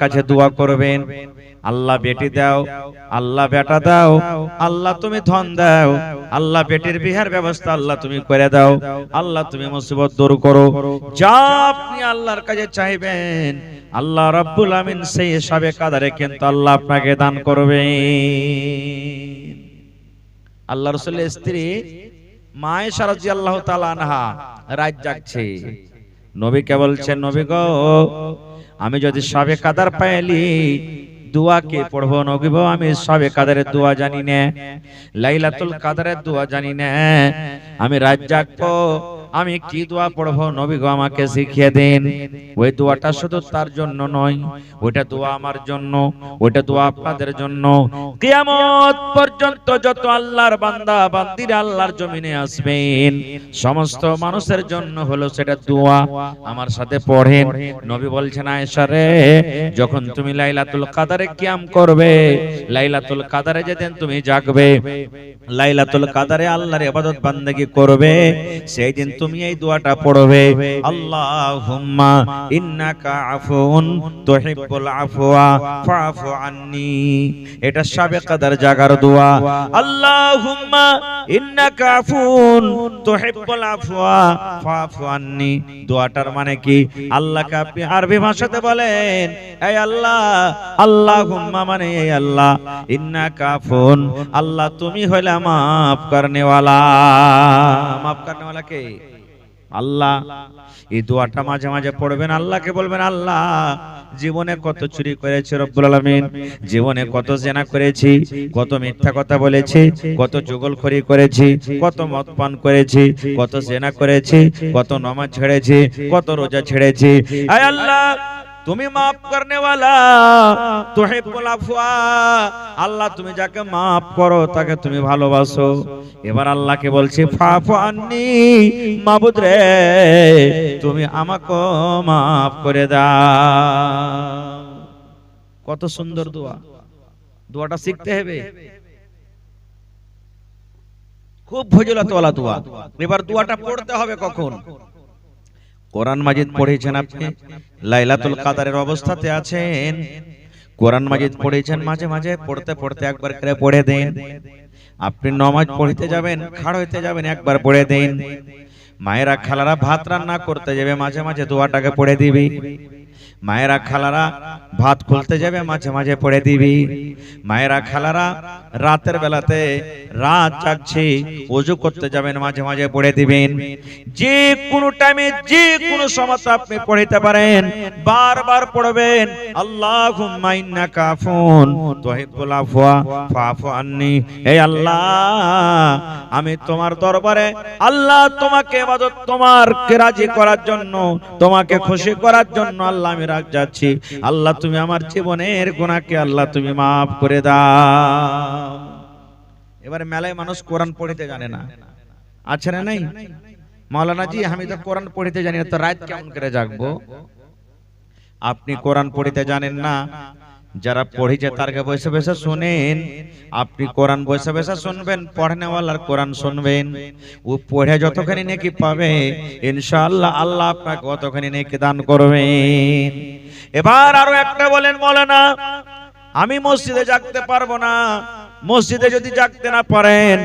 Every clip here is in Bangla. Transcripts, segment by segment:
কাছে দোয়া করবেন, আল্লাহ বেটি দাও, আল্লাহ বেটা দাও, আল্লাহ তুমি ধন দাও, আল্লাহ বেটির বিহার ব্যবস্থা আল্লাহ তুমি করে দাও, আল্লাহ তুমি মুসিবত দূর করো। যা আপনি আল্লাহর কাছে চাইবেন আল্লাহ রাব্বুল আমিন সেই হিসাবে কাদারে কিন্তু আল্লাহ আপনাকে দান করবেন। আল্লাহ রাসূলের স্ত্রী মা আয়েশা রাদিয়াল্লাহু তাআলা আনহা রাত জাগছে, নবীকে বলছেন, নবী গো, আমি যদি সবে কাদার পাইলি দোয়া কে পড়বো? নবী গো, আমি সবে কাদারের দোয়া জানি না, লাইলাতুল কাদারের দোয়া জানি না, আমি রাত জাগবো, আমি কি দোয়া পড়বো? নবী গো, আমাকে শিখিয়ে দেন। ওই দোয়াটা শুধু তার জন্য নয়, ওইটা দোয়া আমার জন্য, ওইটা দোয়া আপনাদের জন্য। কিয়ামত পর্যন্ত যত আল্লাহর বান্দা বান্দিরা আল্লাহর জমিনে আসবেন সমস্ত মানুষের জন্য হলো সেটা দোয়া। আমার সাথে পড়েন। নবী বলছেন, আয়েশা রে, যখন তুমি লাইলাতুল কাদারে কিয়াম করবে, লাইলাতুল কাদারে যেদিন তুমি জাগবে, লাইলাতুল কাদারে আল্লাহর ইবাদত বান্দেগি করবে, সেই দিন তুমি এই দোয়াটা পড়বে, আল্লাহুম্মা ইন্নাকা আফুন তুহিব্বুল আফওয়া ফাফু আন্নি। এটা শবে কদর জাগার দোয়া। আল্লাহুম্মা ইন্নাকা আফুন তুহিব্বুল আফওয়া ফাফু আন্নি। দোয়াটার মানে কি? আল্লাহকে আপনি আরবি ভাষাতে বলেন, হে আল্লাহ, আল্লাহুম্মা মানে হে আল্লাহ, ইন্নাকা আফুন, আল্লাহ তুমি হইলা মাফ করনে ওয়ালা। মাফ করনে ওয়ালা কে? আল্লাহ। এই দোয়াটা মাঝে মাঝে পড়বেন, আল্লাহকে বলবেন, আল্লাহ জীবনে কত চুরি করেছি রব্বুল আলামিন, জীবনে কত জেনা করেছি, কত মিথ্যা কথা বলেছি, কত চুগলখড়ি করেছি, কত মদ পান করেছি, কত জেনা করেছি, কত নামাজ ছেড়েছি, কত রোজা ছেড়েছি। আয় আল্লাহ, তুমি মাফ করনে ওয়ালা, তুহিব্বুল আফওয়া, আল্লাহ তুমি যাকে মাফ করো তাকে তুমি ভালোবাসো। এবার আল্লাহকে বলছি, ফাফু আন্নি, মাবুদ রে তুমি আমাকে মাফ করে দাও। কত সুন্দর দোয়া। দোয়াটা শিখতে হবে, খুব ফজিলতওয়ালা দোয়া। এবার দোয়াটা পড়তে হবে কখন? কোরআন মাজিদ পড়েছেন আপনি, লাইলাতুল কাদারের অবস্থাতে আছেন, কোরআন মাজিদ পড়েছেন, মাঝে মাঝে পড়তে পড়তে একবার করে পড়ে দেন। আপনি নামাজ পড়তে যাবেন, খাড় হইতে যাবেন, একবার পড়ে দেন। মায়েরা খালারা ভাত রান্না করতে যাবে, মাঝে মাঝে দোয়াটাকে পড়ে দিবি। মায়েরা খালারা ভাত খুলতে যাবে, মাঝে মাঝে পড়ে দিবি। মায়েরা খালারা রাতের বেলাতে রাত জাগছে, ওযু করতে যাবেন, মাঝে মাঝে পড়ে দিবেন। যে কোনো টাইমে যে কোনো সময় আপনি পড়তে পারেন, বারবার পড়বেন, আল্লাহুম্মা ইন্নাকা আফুন তুহিব্বুল আফওয়া ফাফু আন্নি। হে আল্লাহ, আমি তোমার দরবারে, আল্লাহ তোমাকে ইবাদত, তোমাকে রাজি করার জন্য, তোমাকে খুশি করার জন্য আল্লাহ আমি রাগ যাচ্ছি। আল্লাহ তুমি আমার জীবনের গুনাহকে আল্লাহ তুমি মাফ করে দাও। এবারে মেলায় মানুষ কোরআন পড়তে জানে না, আছে না নাই? মাওলানা জি, আমি তো কোরআন পড়তে জানি না, তো রাত কেমন করে জাগবো? আপনি কোরআন পড়তে জানেন না, যারা পড়েছে তারকে বসে বসে শুনেন। আপনি কোরআন বসে বসে শুনবেন, পড়নেওয়ালার কোরআন শুনবেন, ও পড়ে যতখানি নেকি পাবে ইনশাআল্লাহ আল্লাহ আপনাকে ততখানি নেকি দান করবেন। এবার আরো একটা বলেন, মাওলানা আমি মসজিদে জাগতে পারবো না। মসজিদে যদি জাগতে না পারেন,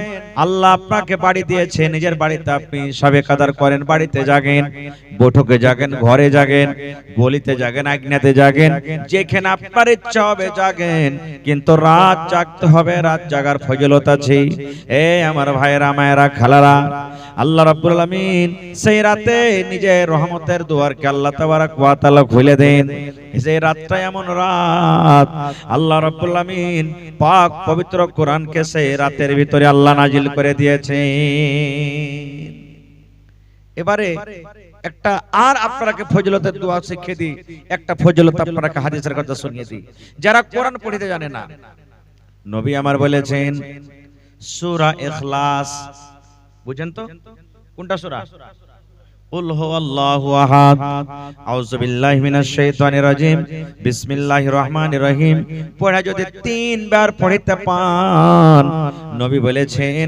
আল্লাহ আপনাকে বাড়ি দিয়েছে, নিজের বাড়িতে আপনি শবে কদর করেন, বাড়িতে জাগেন, বৈঠকে জাগেন, ঘরে জাগেন, গলিতে জাগেন, আগ্নেতে জাগেন, যেখানে আপনার ইচ্ছা হবে জাগেন, কিন্তু রাত জাগতে হবে, রাত জাগার ফজিলত আছে। এ আমার ভাইয়েরা, মায়েরা, খালারা, আল্লাহ রাব্বুল আলামিন সেই রাতে নিজের রহমতের দুয়ারকে আল্লাহ তাবারক ওয়া তাআলা খুলে দেন। সেই রাতটা এমন রাত, আল্লাহ রাব্বুল আলামিন পাক পবিত্র কোরআনকে সেই রাতের ভিতরে আল্লাহ নাজিল করে দিয়েছেন। এবারে একটা আর আপনাকে ফজিলতের দোয়া শিখিয়ে দিই, একটা ফজিলত আপনাকে হাদিসের কথা শুনিয়ে দিই, যারা কোরআন পড়তে জানে না। নবী আমার বলেছেন সূরা ইখলাস, বুঝেন তো কোনটা সূরা? কুল হুয়াল্লাহু আহাদ, আউযু বিল্লাহি মিনাশ শাইতানির রাজিম, বিসমিল্লাহির রহমানির রহিম পড়া যদি 3 বার পড়তে পান, নবী বলেছেন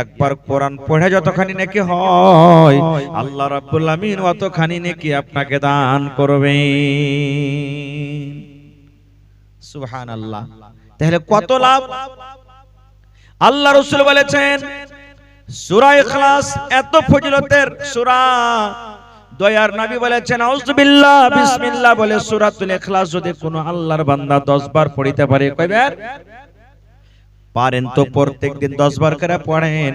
একবার কোরআন পড়ে যতখানি নেকি হয় আল্লাহ রাব্বুল আমিন ততখানি নেকি আপনাকে দান করবেন। সুবহানাল্লাহ। তাহলে কত লাভ! আল্লাহ রাসূল বলেছেন সূরা ইখলাস এত ফজিলতের সূরা, দয়ার নবী বলেছেন আউযুবিল্লাহ বিসমিল্লাহ বলে সূরাতুল ইখলাস যদি কোনো আল্লাহর বান্দা 10 বার পড়িতে পারে, কয়বার পারেন তো প্রত্যেকদিন 10 বার করে পড়েন,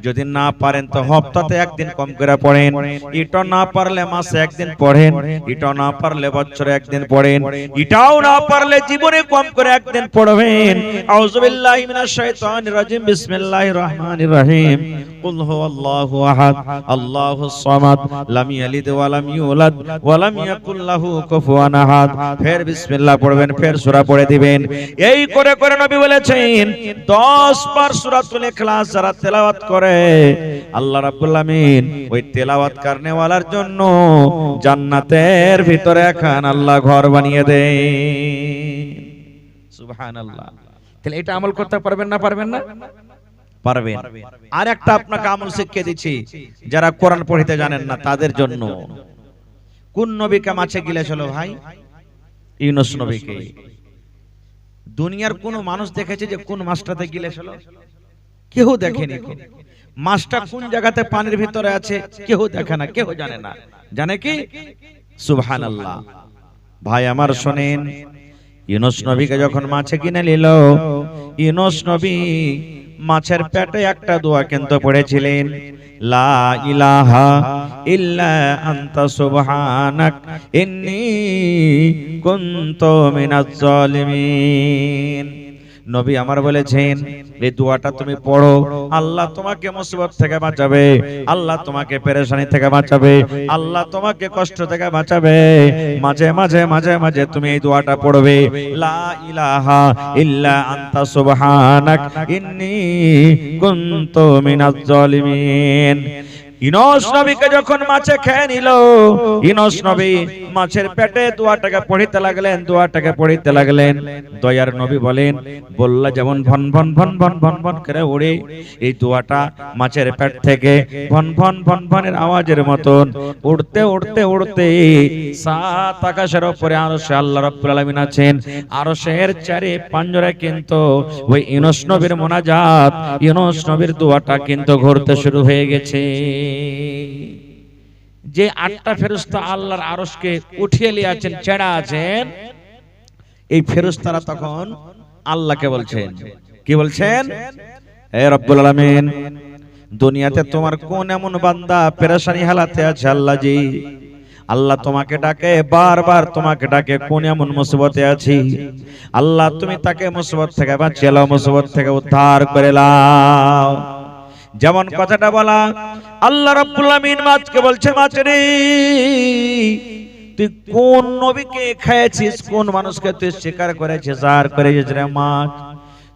যদি না পারেন তো হপ্তাতে একদিন কম করে পড়েন, এটা না পারলে মাসে একদিন পড়েন, এটা না পারলে বছরে একদিন পড়েন, এটাও না পারলে জীবনে কম করে একদিন পড়বেন। আউযুবিল্লাহি মিনাশ শাইতানির রাজিম, বিসমিল্লাহির রহমানির রহিম। কুল হুয়াল্লাহু আহাদ আল্লাহুস সামাদ লাম ইয়ালিদ ওয়া লাম ইউলাদ ওয়া লাম ইয়াকুল লাহু কুফুয়ান আহাদ। ফের বিসমিল্লাহ পড়বেন, ফের সূরা পড়ে দিবেন। এই করে করে নবী বলেছেন 10 বার সূরাতুল ইখলাস যারা তেলাওয়াত করে আল্লাহ রাব্বুল আমিন ওই তেলাওয়াত করনে ওয়ালার জন্য জান্নাতের ভিতরে এখন আল্লাহ ঘর বানিয়ে দেন। সুবহানাল্লাহ। তাহলে এটা আমল করতে পারবেন না পারবেন না? পারবেন। আর একটা আপনাকে আমল শিখিয়ে দিচ্ছি, যারা কোরআন পড়তে জানেন না তাদের জন্য। কোন নবীকে মাছে গিলেছিল ভাই? ইউনূস নবীকে। দুনিয়ার কোন মানুষ দেখেছে যে কোন মাছটাতে গিলেছিল? কেউ দেখেনি। মাছটা কোন জায়গাতে পানির ভিতরে আছে কেউ দেখে না, কেউ জানে না। জানে কি? সুবহানাল্লাহ। ভাই আমার শুনেন, ইউনূস নবীকে যখন মাছে কিনে নিল, ইউনূস নবী মাছের পেটে একটা দোয়া কিন্তু পড়েছিলেন, লা ইলাহা ইল্লা আনতা সুবহানাক ইন্নী কুনতু মিনাজ জালিমিন। নবী আমার বলেছেন এই দোয়াটা তুমি পড়ো, আল্লাহ তোমাকে মুসিবত থেকে বাঁচাবে, আল্লাহ তোমাকে পেরেশানি থেকে বাঁচাবে, আল্লাহ তোমাকে কষ্ট থেকে বাঁচাবে। মাঝে মাঝে মাঝে মাঝে তুমি এই দোয়াটা পড়বে, লা ইলাহা ইল্লা আনতা সুবহানাক ইন্নী কুনতু মিনাজ জালিমিন। ইউনূস নবীকে যখন মাছে খেয়ে নিল, ইউনূস নবী মাছের পেটে দোয়াটাকে পড়িতে লাগলেন, দোয়াটাকে পড়িতে লাগলেন। দয়ার নবী বলেন, বললা যেমন ভন ভন ভন ভন ভন ভন করে উড়ে, এই দোয়াটা মাছের পেট থেকে ভন ভন ভন ভনের আওয়াজের মতন উড়তে উড়তে উড়তে সাত আকাশের উপরে আরশে আল্লাহ রাব্বুল আলামিন আছেন, আরশের চারে পাঁজরে কিন্তু ওই ইউনূস নবীর মুনাজাত, ইউনূস নবীর দোয়াটা কিন্তু ঘুরতে শুরু হয়ে গেছে। যে 8টা ফেরেশতা আল্লাহর আরশকে উঠিয়ে নিয়ে আছেন, ছেড়া আছেন, এই ফেরেশতারা তখন আল্লাহকে বলছেন, কি বলছেন? হে রব্বুল আলামিন, দুনিয়াতে তোমার কোন এমন বান্দা পেরেশানি হালাতে আছে আল্লাহ জি, আল্লাহ তোমাকে ডাকে, বারবার তোমাকে ডাকে, কোন এমন মুসিবতে আছি, আল্লাহ তুমি তাকে মুসিবত থেকে বাঁচিয়ে লাও, মুসিবত থেকে উদ্ধার করে লাও। যেমন কথাটা বলা, আল্লাহ রাব্বুল আমিন মাছকে বলছে, মাছ রে তুই কোন নবীকে খেয়েছিস, কোন মানুষকে তুই শিকার করেছিস, আর করেছিস রে মাছ?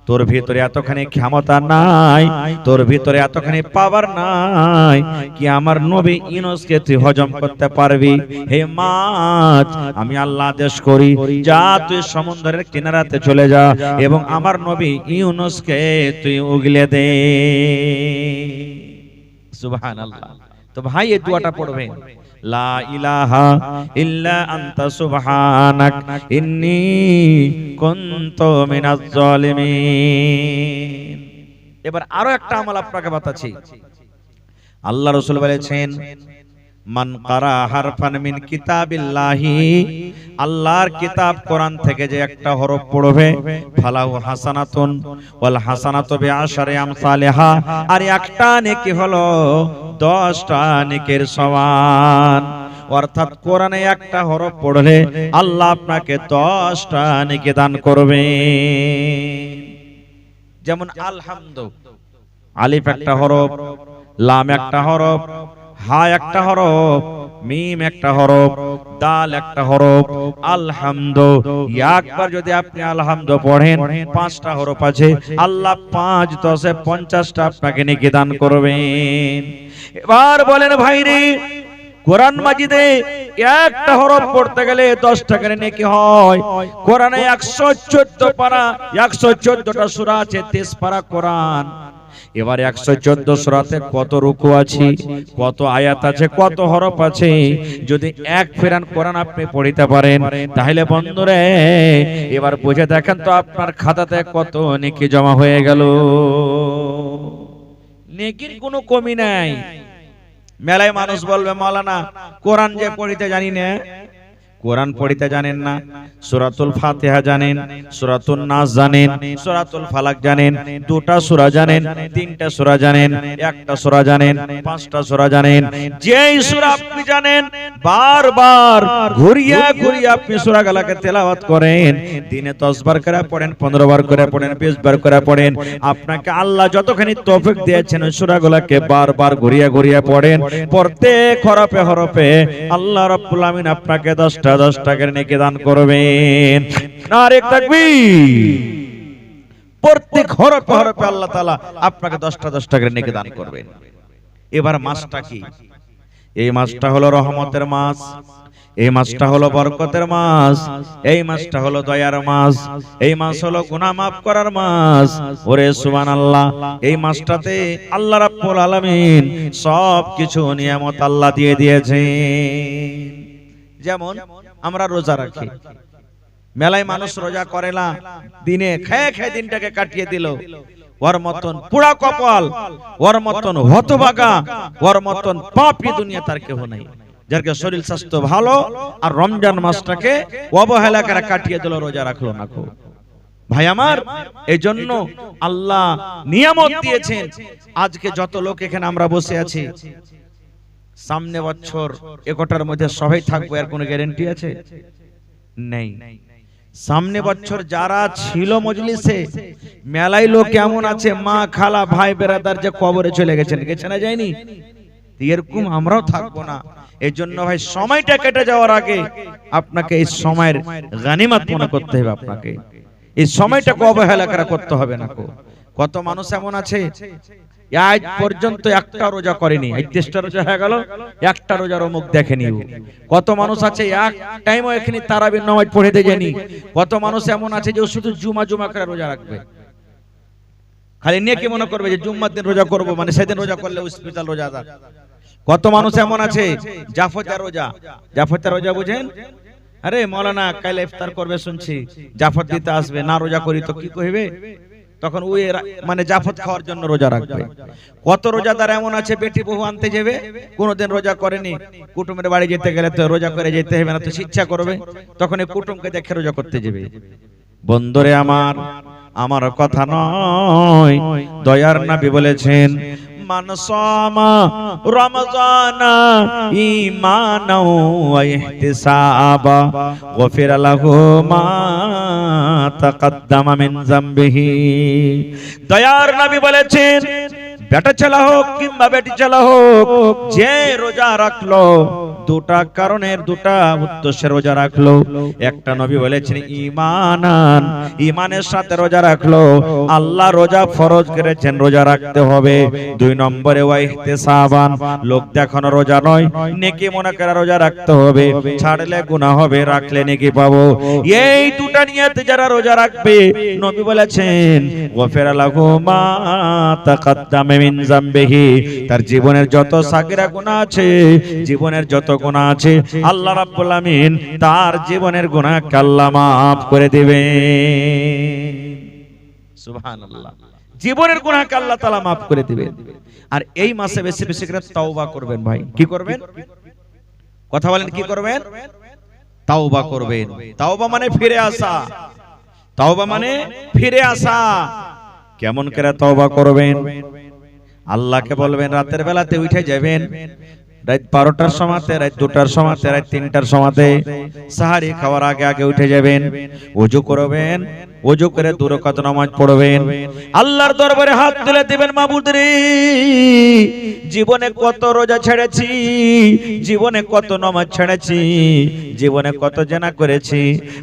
তোর ভিতরে এতখানি ক্ষমতা নাই, তোর ভিতরে এতখানি পাওয়ার নাই কি আমার নবী ইউনূসকে তুই হজম করতে পারবি? হে মাছ, আমি আল্লাহ আদেশ করি, যা তুই সমুদ্রের কিনারাতে চলে যা এবং আমার নবী ইউনূসকে তুই উগলে দে। সুবহানাল্লাহ। তো ভাই এই দোয়াটা পড়বেন, লা ইলাহা ইল্লা আনতা সুবহানাক ইন্নী কুনতু মিনাজ জালিমিন। এবার আরো একটা আমল আপনাকে বাতাচ্ছি। আল্লাহ রাসূল বলেছেন, মান কারা হারফান মিন কিতাবিল্লাহি, আল্লাহর কিতাব কোরআন থেকে যে একটা হরফ পড়বে, ফালাহু হাসানাতুন ওয়াল হাসানাতু বিআশরি আমসালিহা, আর একটা নেকি হলো 10টা নেকির সমান। অর্থাৎ কোরআনে একটা হরফ পড়লে আল্লাহ আপনাকে 10টা নেকি দান করবে। যেমন আলহামদু, আলিফ একটা হরফ, লাম একটা হরফ, হা একটা হরফ, মিম একটা হরফ, দাল একটা হরফ। আলহামদু, একবার যদি আপনি আলহামদু পড়েন 5টা হরফ আছে, আল্লাহ 5 10 50টা আপনাকে নেকি দান করবেন। এবার বলেন ভাইরে, কোরআন মাজিদে একটা হরফ পড়তে গেলে 10টা করে নেকি হয়। কোরআনে 114 পারা, 114টা সূরা আছে, 30 পারা কোরআন। এবার 114 সূরাতে কত রুকু আছে, কত আয়াত আছে, কত হরফ আছে, যদি এক ফেরান কোরআন আপনি পড়িতে পারেন তাহলে বন্ধুরে এবার বুঝে দেখেন তো আপনার খাতাতে কত নেকি জমা হয়ে গেল। নেকির কোনো কমি নাই। মেলায় মানুষ বলবে মাওলানা কোরআন যে পড়িতে জানি না, কোরআন পড়িতে জানেন না, সূরাতুল ফাতিহা জানেন, সূরাতুন নাস জানেন, সূরাতুল ফালাক জানেন, দুটা সূরা জানেন, তিনটা সূরা জানেন, একটা সূরা জানেন, পাঁচটা সূরা জানেন, যেই সূরা আপনি জানেন বারবার ঘুরিয়া ঘুরিয়া আপনি সূরাগুলোকে তেলাওয়াত করেন, দিনে 10 বার করে পড়েন, 15 বার করে পড়েন, 20 বার করে পড়েন, আপনাকে আল্লাহ যতখানি তৌফিক দিয়েছেন ওই সূরাগুলোকে বারবার ঘুরিয়া ঘুরিয়া পড়েন, প্রত্যেক হরফে হরফে আল্লাহ রাব্বুল আমিন আপনাকে 10 টাকার নেকি দান করবেন। নারে তাকবীর। প্রত্যেক হরফে হরফে আল্লাহ তাআলা আপনাকে 10 টাকার নেকি দান করবেন। এবার মাসটা কি? এই মাসটা হলো রহমতের মাস, এই মাসটা হলো বরকতের মাস, এই মাসটা হলো দয়ার মাস, এই মাস হলো গুনাহ মাফ করার মাস। ওরে সুবহানাল্লাহ, এই মাসটাতে আল্লাহ রাব্বুল আলামিন সব কিছু নিয়ামত আল্লাহ দিয়ে দিয়েছেন। যেমন আমরা রোজা রাখি, মেলায় মানুষ রোজা করে না, দিনে খেয়ে খেয়ে দিনটাকে কাটিয়ে দিল। ওর মতন পুরা কপাল, ওর মতন হতভাগা, ওর মতন পাপী দুনিয়া তার কেউ নাই, যার শরীর স্বাস্থ্য ভালো আর রমজান মাসটাকে অবহেলা করে কাটিয়ে দিল, রোজা রাখলো না। ভাই আমার, এই জন্য আল্লাহ নিয়ামত দিয়েছেন। আজকে যত লোক এখানে আমরা বসে আছি, সামনে বছর একটার মধ্যে সবাই থাকবো এর কোনো গ্যারান্টি আছে? নেই। সামনে বছর যারা ছিল মজলিসে, মেলায় লোক কেমন আছে, মা খালা ভাই বেরাদার যে কবরে চলে গেছেন, গেছে না যায়নি? এরকম আমরাও থাকবো না। এই জন্য ভাই সময়টা কেটে যাওয়ার আগে আপনাকে এই সময়ের গানিমত মনে করতে হবে, আপনাকে এই সময়টাকে অবহেলা করতে হবে না। কত মানুষ এমন আছে আজ পর্যন্ত একটা রোজা করেনি, 31টা রোজা হয়ে গেল, একটা রোজার মুখ দেখেনি। কত মানুষ আছে এক টাইমও এখানে তারাবির নামাজ পড়তে জানি। কত মানুষ এমন আছে যে শুধু জুমা করে রোজা রাখবে, খালি নেকি মনে করবে যে জুম্মার দিন রোজা করব, মানে সেদিন রোজা করলে স্পেশাল রোজাদার। কত মানুষ এমন আছে জাফরদার রোজা বুঝেন? আরে মাওলানা কাল ইফতার করবে শুনছি, জাফর দিতে আসবে না, রোজা করি তো কি কইবে, তখন ওই মানে জাফর খাওয়ার জন্য রোজা রাখবে। কত রোজাদার এমন আছে বেটি বহু আনতে যাবে, কোনোদিন রোজা করেনি, কুটুমের বাড়ি যেতে গেলে তো রোজা করে যেতে হবে না, তো ইচ্ছা করবে, তখন এই কুটুমকে দেখে রোজা করতে যাবে। বন্ধুরে আমার কথা নয়, দয়ার নবী বলেছেন মান সামা রমজানা ঈমানাও ওয়া ইহতিসাবা গফিরা লাহু মা তাকদ্দামা মিন যামবিহি। দয়ার নবী বলেছেন, বেটা ছেলে হোক কিংবা বেটি ছেলে হোক, যে রোজা রাখলো, দুটা কারণের দুটা উদ্দেশ্যে রোজা রাখলো। একটা নবী বলেছেন ঈমানান, ঈমানের সাথে রোজা রাখলো, আল্লাহ রোজা ফরজ করেছেন, রোজা রাখতে হবে। 2 নম্বরে ওয়া ইহতিসাবান, লোক দেখানো রোজা নয়, নেকি মনে করে রোজা রাখতে হবে, ছাড়লে গুনাহ হবে, রাখলে নেকি পাবো। এই দুটা নিয়তে যারা রোজা রাখবে, নবী বলেছেন গফিরা লাহু মা তাকদ্দামা মিন যামবিহি, তার জীবনের যত সাগিরা গুনাহ আছে, জীবনের যত গুনাহ আছে, আল্লাহ রাব্বুল আমিন তার জীবনের গুনাহকে আল্লাহ maaf করে দিবেন। সুবহানাল্লাহ, জীবনের গুনাহকে আল্লাহ তাআলা maaf করে দিবেন। আর এই মাসে বেশি বেশি করে তওবা করবেন। ভাই কি করবেন? কথা বলেন, কি করবেন? তওবা করবেন। তওবা মানে ফিরে আসা, তওবা মানে ফিরে আসা। কেমন করে তওবা করবেন? আল্লাহকে বলবেন, রাতের বেলাতে উঠে যাবেন, রাত 12টার সময়তে, রাত 2টার সময়তে, রাত 3টার সময়তে, সাহারি খাওয়ার আগে আগে উঠে যাবেন, ওযু করবেন, ওযু করে 2 রাকাত নামাজ পড়বেন, আল্লাহর দরবারে হাত তুলে দিবেন, মাবুদ রে, জীবনে কত রোজা ছেড়েছি, জীবনে কত নামাজ ছেড়েছি, জীবনে কত জিনা করেছি,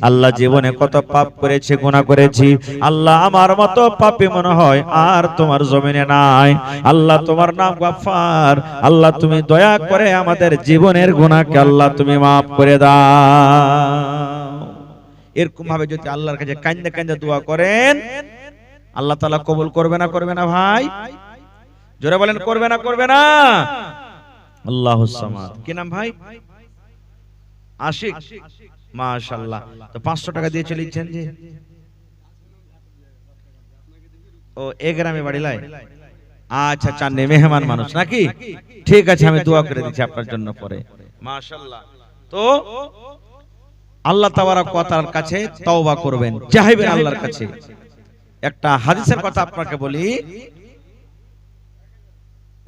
আল্লাহ জীবনে কত পাপ করেছি, গুনাহ করেছি, আল্লাহ আমার মতো পাপী মনে হয় আর তোমার জমিনে নাই। আল্লাহ তোমার নাম গফফার, আল্লাহ তুমি দয়া করে আমাদের জীবনের গুনাহকে আল্লাহ তুমি maaf করে দাও। এরকম ভাবে যদি আল্লাহর কাছে কাঁদে কাঁদে দোয়া করেন, আল্লাহ তাআলা কবুল করবে না করবে না ভাই? জোরে বলেন করবে না করবে না? আল্লাহুস সামাদ। কি নাম ভাই? আশিক, মাশাআল্লাহ। তো 500 টাকা দিয়ে চলে যাচ্ছেন যে? ও এ গ্রামে বাড়ি লাই? আচ্ছা, চান্নে মেহমান মানুষ নাকি? ঠিক আছে, আমি দোয়া করে দিচ্ছি আপনার জন্য পরে। মাশাআল্লাহ। তো আল্লাহ তাবারক ওয়া তাআলার কাছে তওবা করবেন, চাইবেন আল্লাহর কাছে। একটা হাদিসের কথা আপনাকে বলি,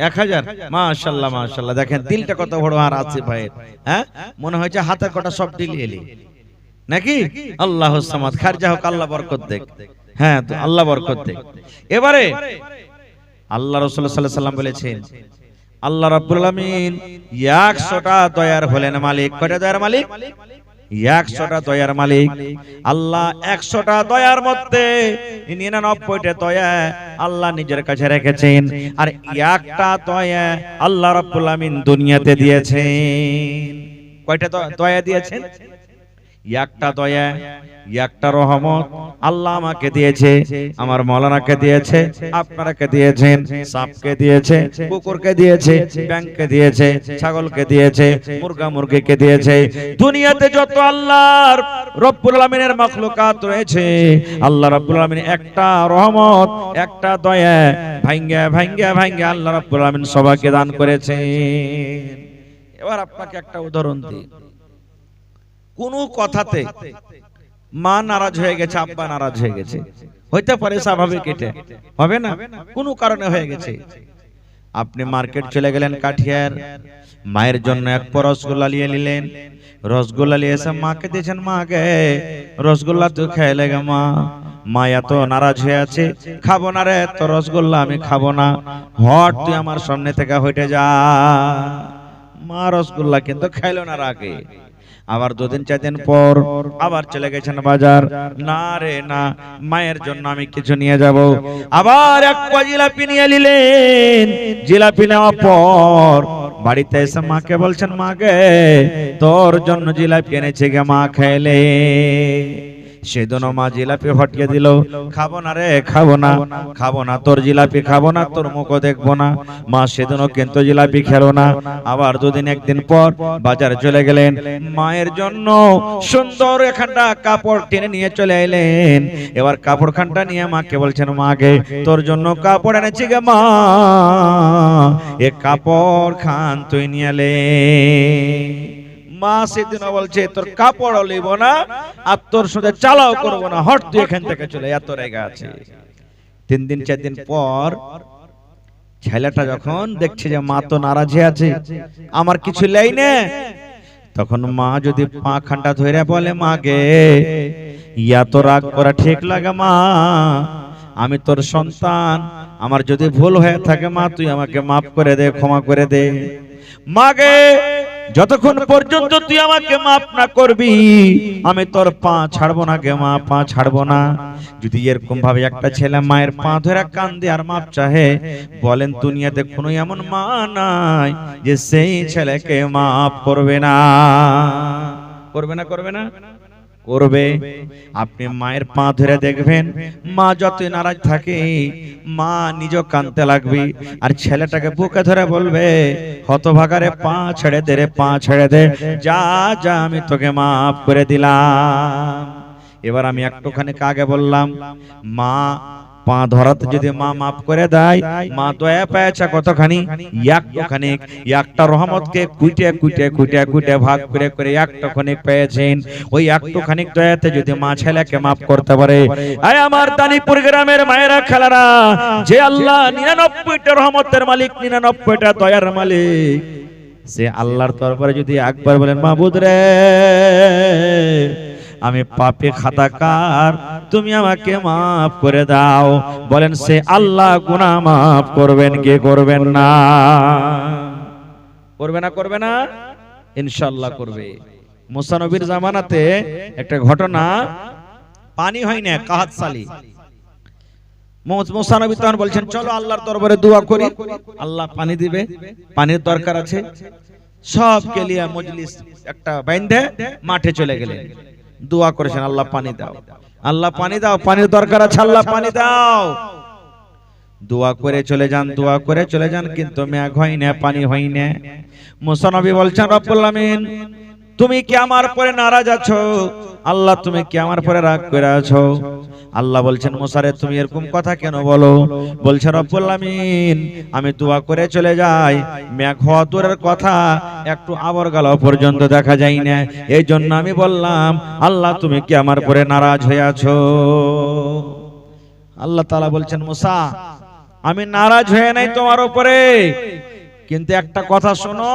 1000। মাশাআল্লাহ মাশাআল্লাহ, দেখেন দিলটা কত বড় আর আছে ভাইয়ের। হ্যাঁ, মনে হচ্ছে হাতের কটা সব দিল এলি নাকি? আল্লাহুস সামাদ। খারজা হোক, আল্লাহ বরকত দেখ। হ্যাঁ, তো আল্লাহ বরকত দেখ। এবারে আল্লাহ রাসূল সাল্লাল্লাহু আলাইহি ওয়াসাল্লাম বলেছেন, আল্লাহ রাব্বুল আলামিন 100টা দয়ার হলেন মালিক। কয়টা দয়ার মালিক? 100টা দয়ার মালিক। আল্লাহ 100টা দয়ার মধ্যে 99টা দয়া আল্লাহ নিজের কাছে রেখেছেন, আর একটা দয়া আল্লাহ রাব্বুল আমিন দুনিয়াতে দিয়েছেন। কয়টা দয়া দিয়েছেন? একটা দয়া, একটা রহমত আল্লাহ আমাকে দিয়েছে, আমার মাওলানাকে দিয়েছে, আপনারাকে দিয়েছেন, সাপকে দিয়েছে, কুকুরকে দিয়েছে, ব্যাঙকে দিয়েছে, ছাগলকে দিয়েছে, মুরগা মুরগিকে দিয়েছে। দুনিয়াতে যত আল্লাহর রব্বুল আলামিনের মাখলুকাত রয়েছে, আল্লাহ রব্বুল আলামিন একটা রহমত, একটা দয়া ভাঙ্গা ভাঙ্গা ভাঙ্গা আল্লাহ রব্বুল আলামিন সবাইকে দান করেছেন। এবার আপনাকে একটা উদাহরণ দিই। কোন কথাতে মা নারাজ হয়ে গেছে, আব্বা নারাজ হয়ে গেছে, হইতে পারে স্বাভাবিক, এটা হবে না, কোনো কারণে হয়ে গেছে। আপনি মার্কেট চলে গেলেন কাঠিয়ার, মায়ের জন্য এক পর রসগোল্লা নিয়ে নিলেন, রসগোল্লা নিয়ে এসে মাকে দিয়েছেন, মা গে রসগোল্লা তুই খেয়ে লেগে মা। মা এত নারাজ হয়ে আছে, খাবো না রে তো রসগোল্লা, আমি খাবো না, হট তুই আমার সামনে থেকে হইতে যা। মা রসগোল্লা কিন্তু খাইলো না রাগে। আবার 2-4 দিন পর আবার চলে গেছেন বাজার, না রে না, মায়ের জন্য আমি কিছু নিয়ে যাব। আবার এক জিলাপি নিয়ে নিলেন, জিলাপি নেওয়ার পর বাড়িতে এসে মাকে বলছেন, মা গে তোর জন্য জিলাপি এনেছে গে, মা খাইলে। সেদিন মা জিলাপি হটিয়ে দিল, খাবো না রে, খাবো না, খাবো না তোর জিলাপি, খাবো না তোর মুখও দেখবো না। মা সেদিনও কিন্তু জিলাপি খেলো না। আবার 2-1 দিন পর বাজার চলে গেলেন, মায়ের জন্য সুন্দর এখানটা কাপড় টেনে নিয়ে চলে এলেন। এবার কাপড় খানটা নিয়ে মাকে বলছেন, মা গে তোর জন্য কাপড় এনেছি গে মা, এ কাপড় খান তুই নিয়ে এলে। মা সেদিন বলছে, তোর কাপড়ও লিব না আর তোর সাথে চালাও করবো না, হট তুই এখান থেকে চলে, এত রেগে আছে। 3-4 দিন পর ছেলেটা যখন দেখছে যে মা তো নারাজ হয়ে আছে, আমার কিছু লেই না, তখন মা যদি পা খানটা ধরে বলে, মা গে ইয়া তো রাগ করা ঠিক লাগে মা, আমি তোর সন্তান, আমার যদি ভুল হয়ে থাকে মা তুই আমাকে মাফ করে দে, ক্ষমা করে দে। মা গে যতক্ষণ পর্যন্ত তুই আমাকে মাফ না করবি আমি তোর পা ছাড়বো না গে মা, পা ছাড়বো না। যদি এরকম ভাবে একটা ছেলে মায়ের পা ধরে কান্দে আর মাপ চাহে, বলেন দুনিয়াতে কোনো এমন মা নাই যে সেই ছেলেকে মাফ করবে না। করবে না? করবে না? করবে। আপনি মায়ের পা ধরে দেখবেন, মা যতই নারাজ থাকে মা নিজে কাঁদতে লাগবে, আর ছেলেটাকে বুকে ধরে বলবে, হতভাগারে পা ছেড়ে দে রে, পা ছেড়ে দে, যা যা আমি তোকে মাফ করে দিলাম। এবার আমি একটুখানি আগে বললাম, মা পা ধরাতে যদি মা মাফ করে দেয়, মা দয়া পেয়েছে কতখানি, একটুখানি, একটা রহমতকে কুইটে কুইটে কুইটে কুইটে ভাগ করে করে একটুখানি পেয়েছেন। ওই একটুখানি দয়াতে যদি মা ছেলেকে মাফ করতে পারে, আয় আমার দানিপুর গ্রামের মায়েরা খেলারা, যে আল্লাহ 99টা রহমতের মালিক, 99টা দয়ার মালিক, সে আল্লাহর দরবারে যদি একবার বলেন, মাবুদ রে আমি পাপে খাতাকার, তুমি আমাকে মাফ করে দাও, বলেন সে আল্লাহ গুনাহ মাফ করবেন কি করবেন না? করবে না? করবে না? ইনশাআল্লাহ করবে। মুসা নবীর জামানাতে একটা ঘটনা, পানি হয় না, কাহাত সালি। মুসা নবী তখন বলছেন, চলো আল্লাহর দরবারে দোয়া করি, আল্লাহ পানি দিবে, পানির দরকার আছে। সবকে লিয়া মজলিস একটা বাইন্ধে মাঠে চলে গেলেন, দোয়া করেছেন, আল্লাহ পানি দাও। আল্লাহ পানি দাও, পানির দরকার আছে, আল্লাহ পানি দাও। দোয়া করে চলে যান, দোয়া করে চলে যান, কিন্তু মেঘ হয় না, পানি হয় না। মুসা নবী বলছেন, রব্বুল আমিন তুমি কি আমার পরে নারাজ আছো? আল্লাহ তুমি কি আমার পরে রাগ করে আছো? আল্লাহ বলছেন, মুসা রে তুমি এরকম কথা কেন বলো? বলছে, রব্বুল আমিন আমি দোয়া করে চলে যাই, মেঘ হওয়া দূরের কথা একটু আবর গালাও পর্যন্ত দেখা যায় না। এই জন্য আমি বললাম, আল্লাহ তুমি কি আমার পরে নারাজ হয়ে আছো? আল্লাহ তাআলা বলছেন, মুসা আমি নারাজ হয়ে নাই তোমার উপরে, কিন্তু একটা কথা শোনো,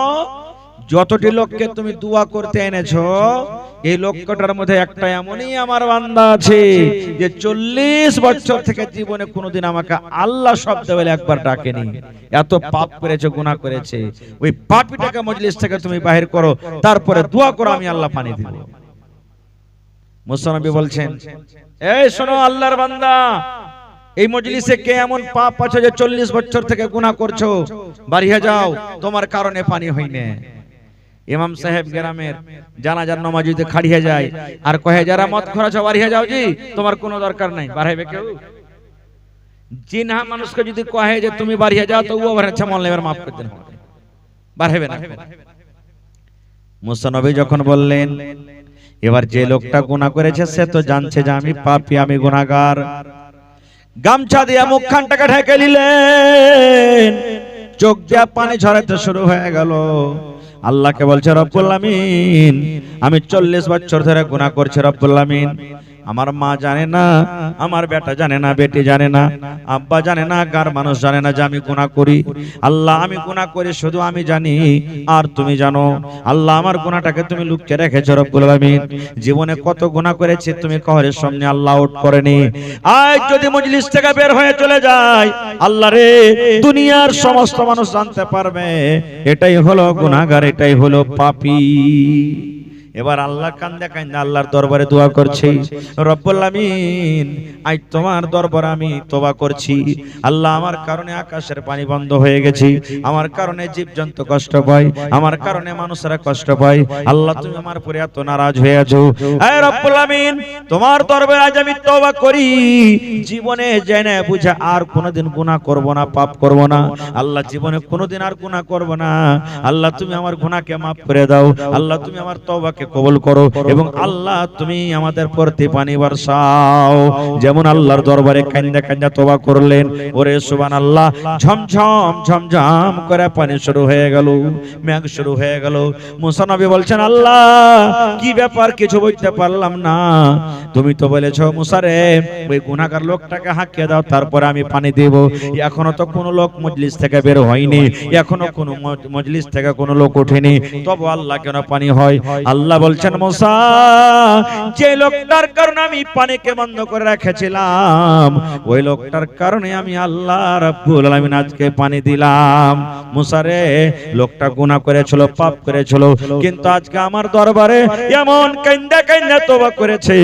যতটি লোককে তুমি দোয়া করতে এনেছো, এই লোকটার মধ্যে একটা এমনই আমার বান্দা আছে যে 40 বছর থেকে জীবনে কোনোদিন আমাকে আল্লাহ শব্দ বলে একবার ডাকেনি। এত পাপ করেছে, গুনাহ করেছে। ওই পাপীটাকে মজলিস থেকে তুমি বাহির করো, তারপরে দোয়া করো, আমি আল্লাহ পানি দিব। মুসা নবী বলছেন, এই শোনো আল্লাহর বান্দা, এই মজলিসে কে এমন পাপ আছে যে 40 বছর থেকে গুনাহ করছো? বাড়িয়ে যাও, তোমার কারণে পানি হয়নি। ইমাম সাহেব গ্রামের জানাজার নামাজে খাড়িয়ে যায় আর কহে, যারা মদ খোরাছো বাড়িয়ে যাও জি, তোমার কোনো দরকার নাই। বাড়াইবে কেউ? জিনহা মানুষকে যদি কহে যে তুমি বাড়িয়ে যাও, তো ও আবার আচ্ছা মন লেবার মাফ করে দেন, বাড়াইবে না। মুসা নবী যখন বললেন, এবার যে লোকটা গুনাহ করেছে সে তো জানছে যে আমি পাপী, আমি গুনাহগার, গামছা দিয়া মুখখানটাকে ঢেকে নিলেন, চোখ দিয়া পানি ঝরাতে শুরু হয়ে গেল। আল্লাহকে বলছে, রব্বুল আমিন আমি 40 বছর ধরে গুনাহ করছি রব্বুল আমিন। আমার মা জানে না, আমার বেটা জানে না, বেটি জানে না, আব্বা জানে না, গার মানুষ জানে না যে আমি গুনাহ করি। আল্লাহ আমি গুনাহ করি শুধু আমি জানি, আর তুমি জানো। আল্লাহ আমার গুনাহটাকে তুমি লুকিয়ে রেখেছো রব্বুল আমিন। জীবনে কত গুনাহ করেছি তুমি কবরের সামনে আল্লাহ আউট করেনি। আজ যদি মজলিস থেকে বের হয়ে চলে যায়, আল্লাহ রে দুনিয়ার সমস্ত মানুষ জানতে পারবে এটাই হলো গুনাহগার, এটাই হলো পাপী। এবার আল্লাহ কান্দে কান্দে আল্লাহর দরবারে দোয়া করছি, রব্বুল আমিন আজ তোমার দরবারে আমি তওবা করছি। আল্লাহ আমার কারণে আকাশের পানি বন্ধ হয়ে গেছে, আমার কারণে জীবজন্তু কষ্ট পায়, আমার কারণে মানুষরা কষ্ট পায়। আল্লাহ তুমি আমার উপরে এত নারাজ হয়ে আছো। হে রব্বুল আমিন তোমার দরবারে আজ আমি তওবা করি, জীবনে জেনে বুঝে আর কোনোদিন গুনাহ করব না, পাপ করব না। আল্লাহ জীবনে কোনোদিন আর গুনাহ করব না। আল্লাহ তুমি আমার গুনাহকে maaf করে দাও। আল্লাহ তুমি আমার তওবাকে কবুল করো, এবং আল্লাহ তুমি আমাদের প্রতি পানি বর্ষাও। যেমন আল্লাহর দরবারে কান্দা কান্দা তওবা করলেন, ওরে সুবহানাল্লাহ, ঝমঝম ঝমঝম করে পানি শুরু হয়ে গেল, মেঘ শুরু হয়ে গেল। মুসা নবী বলছেন, আল্লাহ কি ব্যাপার, কিছু বুঝতে পারলাম না। তুমি তো বলেছো মুসা রে ওই গুনাহগার লোকটাকে হাঁকিয়ে দাও, তারপরে আমি পানি দেব। এখনো তো কোনো লোক মজলিস থেকে বের হয়নি, এখনো কোনো মজলিস থেকে কোনো লোক ওঠেনি, তবে আল্লাহ কেন পানি হয়? আল্লাহ বলছেন, মুসা যে লোকটার কারণে আমি পানিকে বন্ধ করে রেখেছিলাম, ওই লোকটার কারণে আমি আল্লাহ রাব্বুল আলামিন আজকে পানি দিলাম। মুসা রে লোকটা গুনাহ করেছিল, পাপ করেছিল, কিন্তু আজকে আমার দরবারে এমন কান্দা কান্দা তওবা করেছে,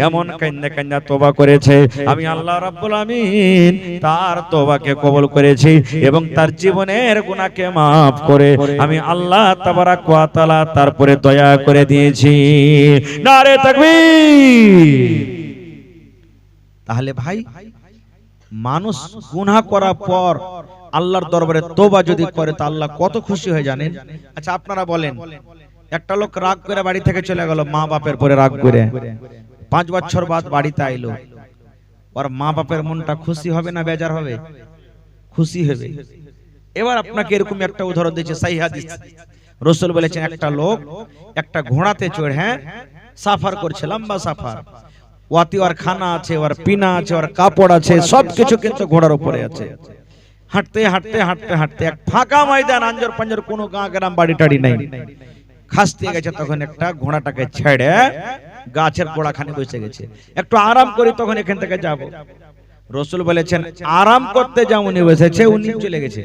এমন কান্দা কান্দা তওবা করেছে, আমি আল্লাহ রাব্বুল আমিন তার তওবাকে কবুল করেছি এবং তার জীবনের গুনাহকে maaf করে আমি আল্লাহ তাবারাক ওয়া তাআলা তারপরে দয়া করে দিয়েছি। নারে তাকবীর। তাহলে ভাই, মানুষ গুনাহ করার পর আল্লাহর দরবারে তওবা যদি করে তা আল্লাহ কত খুশি হয়ে জানেন? আচ্ছা আপনারা বলেন, একটা লোক রাগ করে বাড়ি থেকে চলে গেল, মা বাপের পরে রাগ করে 5 বছর বাদ বাড়িতে আইলো, ওর মা বাপের মনটা খুশি হবে না বেজার হবে? খুশি হবে। এবার আপনাকে এরকম একটা উদাহরণ দিয়েছে সহিহ হাদিস। রাসূল বলেছেন, একটা লোক একটা ঘোড়াতে চড়ে সাফার করছে, লম্বা সাফার, ওয়াতি ওর খানা আছে, ওর পিনা আছে, ওর কাপড় আছে, সবকিছু কিন্তু ঘোড়ার উপরে আছে। হাঁটতে হাঁটতে হাঁটতে হাঁটতে এক ফাঁকা ময়দান, আঞ্জর পাঞ্জর কোনো গাঁ গ্রাম বাড়ি টাড়ি নাই, খাসতে গেছে। তখন একটা ঘোড়াটাকে ছেড়ে গাছের গোড়াখানে বসে গেছে, একটু আরাম করি তখন এখান থেকে যাব। রাসূল বলেছেন, আরাম করতে যা উনি বসেছে উনি চলে গেছে।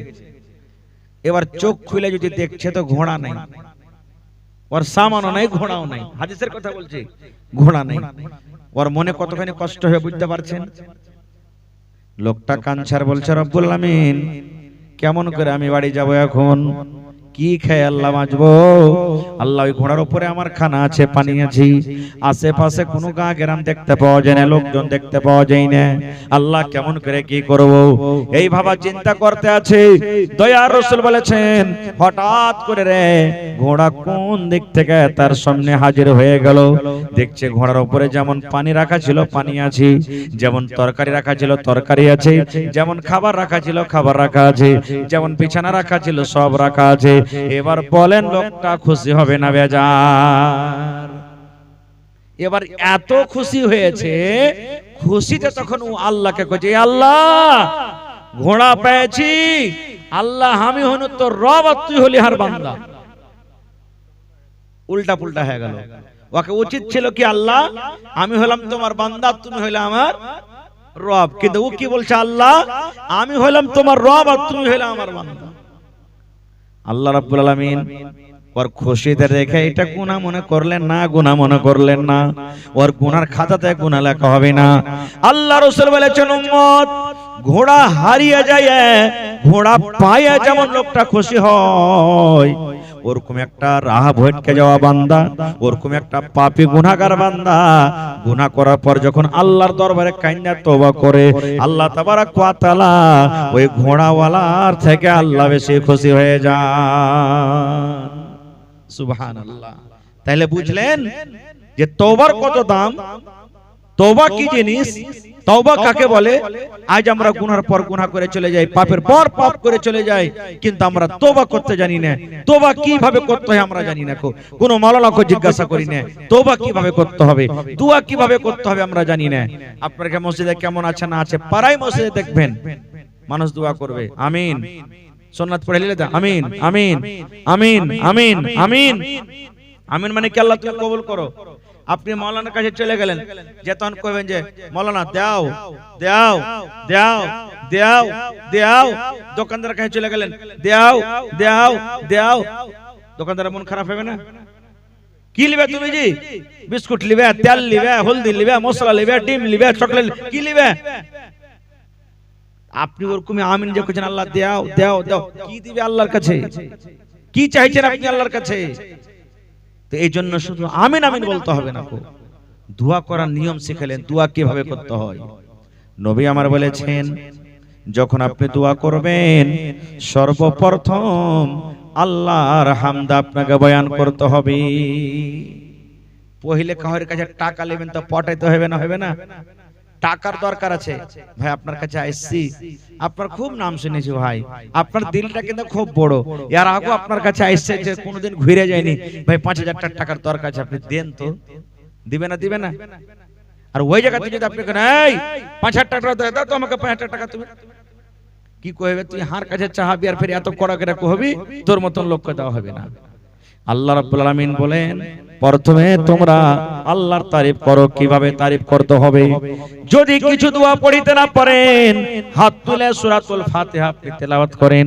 এবার চোখ খুলে যদি দেখছে তো ঘোড়া নাই, ওর সামানও নাই, ঘোড়াও নাই। হাদিসের কথা বলছি, ঘোড়া নাই। ওর মনে কতখানি কষ্ট হয়ে বুঝতে পারছেন? লোকটা কাঁদছে আর বলছে, রব্বুল আমিন কেমন করে আমি বাড়ি যাব এখন? কি খেয়ে আল্লাহ বাঁচবো? আল্লাহ ওই ঘোড়ার উপরে আমার খানা আছে, পানি আছে, আশেপাশে কোনো গাঁ গ্রাম দেখতে পাওয়া যায় না, লোকজন দেখতে পাওয়া যায় না, আল্লাহ কেমন করে কি করব এই ভাবা চিন্তা করতে আছে। দয়ার রাসূল বলেছেন হঠাৎ করে রে ঘোড়া কোন দিক থেকে তার সামনে হাজির হয়ে গেল। দেখছে ঘোড়ার উপরে যেমন পানি রাখা ছিল পানি আছে, যেমন তরকারি রাখা ছিল তরকারি আছে, যেমন খাবার রাখা ছিল খাবার রাখা আছে, যেমন বিছানা রাখা ছিল সব রাখা আছে। এবার বলেন লোকটা খুশি হবে না বেজার? এবার এত খুশি হয়েছে, খুশিতে তখন ও আল্লাহকে কইছে আল্লাহ ঘোড়া পেয়েছি, আল্লাহ আমি হনু তোর রব আর তুই হলি হার বান্দা। উল্টা পুল্টা হয়ে গেল। ওকে উচিত ছিল কি আল্লাহ আমি হলাম তোমার বান্দা তুমি হইলে আমার রব, কিন্তু ও কি বলছে আল্লাহ আমি হলাম তোমার রব আর তুমি হইলে আমার বান্দা। আল্লাহ রাব্বুল আলামিন ওর খুশিতে রেখে এটা গুনাহ মনে করলেন না, গুনাহ মনে করলেন না, ওর গুনার খাতাতে গুনাহ লেখা হবে না। আল্লাহ রাসূল বলেছেন উম্মত ঘোড়া হারিয়ে যায় ঘোড়া পায়ে যেমন লোকটা খুশি হয়, ওরকম একটা রাহ ভটকে যাওয়া বান্দা, ওরকম একটা পাপী গুনাহগার বান্দা গুনাহ করার পর যখন আল্লাহর দরবারে কান্না তওবা করে আল্লাহ তাবারক ওয়া তাআলা ওই ঘোড়াওয়ালার থেকে আল্লাহ বেশি খুশি হয়ে যান। সুবহানাল্লাহ। তাহলে বুঝলেন যে তওবার কত দাম, তওবা কি জিনিস, তওবা কাকে বলে। আজ আমরা গুনার পর গুনাহ করে চলে যাই, পাপের পর পাপ করে চলে যাই, কিন্তু আমরা তওবা করতে জানি না। তওবা কিভাবে করতে হয় আমরা জানি না, কোনো মাওলানাকে জিজ্ঞাসা করি না তওবা কিভাবে করতে হবে, দোয়া কিভাবে করতে হবে আমরা জানি না। আপনারা মসজিদে কেমন আছে না আছে, পাড়ায় মসজিদে দেখবেন মানুষ দোয়া করবে আমিন, সুন্নাত পড়ে নিলে আমিন আমিন আমিন আমিন আমিন আমিন মানে কি আল্লাহ তুমি কবুল করো। আপনি মাওলানার কাছে চলে গেলেন, যে তখন কইবেন যে মাওলানা দাও দাও দাও দাও দাও, দোকানদারের কাছে চলে গেলেন দাও দাও দাও, দোকানদারের মন খারাপ হবে না? কি লিবে তুমি জি? বিস্কুট লিবে, তেল লিবে, হলদি লিবে, মশলা লিবে, ডিম লিবে, চকলেট কি লিবে? আপনি ওরকমই আমিন যে কইছেন আল্লাহ দাও দাও দাও, কি দিবে আল্লাহর কাছে? কি চাইছেন আপনি আল্লাহর কাছে? তো এই জন্য শুধু আমিন আমিন বলতে হবে না, দোয়া করার নিয়ম শিখালেন, দোয়া কিভাবে করতে হয়। নবী আমার বলেছেন যখন আপনি দোয়া করবেন সর্বপ্রথম আল্লাহর হামদ আপনাকে বয়ান করতে হবে। পहिले কাউর কাছে টাকা নেবেন তো পটাইতে হবে না, হবে না? টাকার দরকার আছে, ভাই আপনার কাছে আসছি, আপনার খুব নাম শুনেছি ভাই, আপনার দিলটা কিন্তু খুব বড়, এর আগে আপনার কাছে আসছে যে কোনোদিন ঘুরে যায়নি, ভাই ৫০০০ টাকার দরকার আছে, আপনি দেন তো। দিবে না? দিবে না? আর ওই জায়গাতে যদি আপনি কেন এই ৫০০০ টাকা দাও তো আমাকে ৫০০০ টাকা, তুমি কি কইবে? তুই হার কাছে চাহাবি আর ফের এত কড়া করে কহবি, তোর মতন লোককে দেওয়া হবে না। আল্লাহ রাব্বুল আলামিন বলেন প্রথমে তোমরা আল্লাহর তারিফ করো। কিভাবে তারিফ করতে হবে? যদি কিছু দোয়া পড়িতে না পারেন হাত তুলে সূরাতুল ফাতিহা আপনি তেলাওয়াত করেন,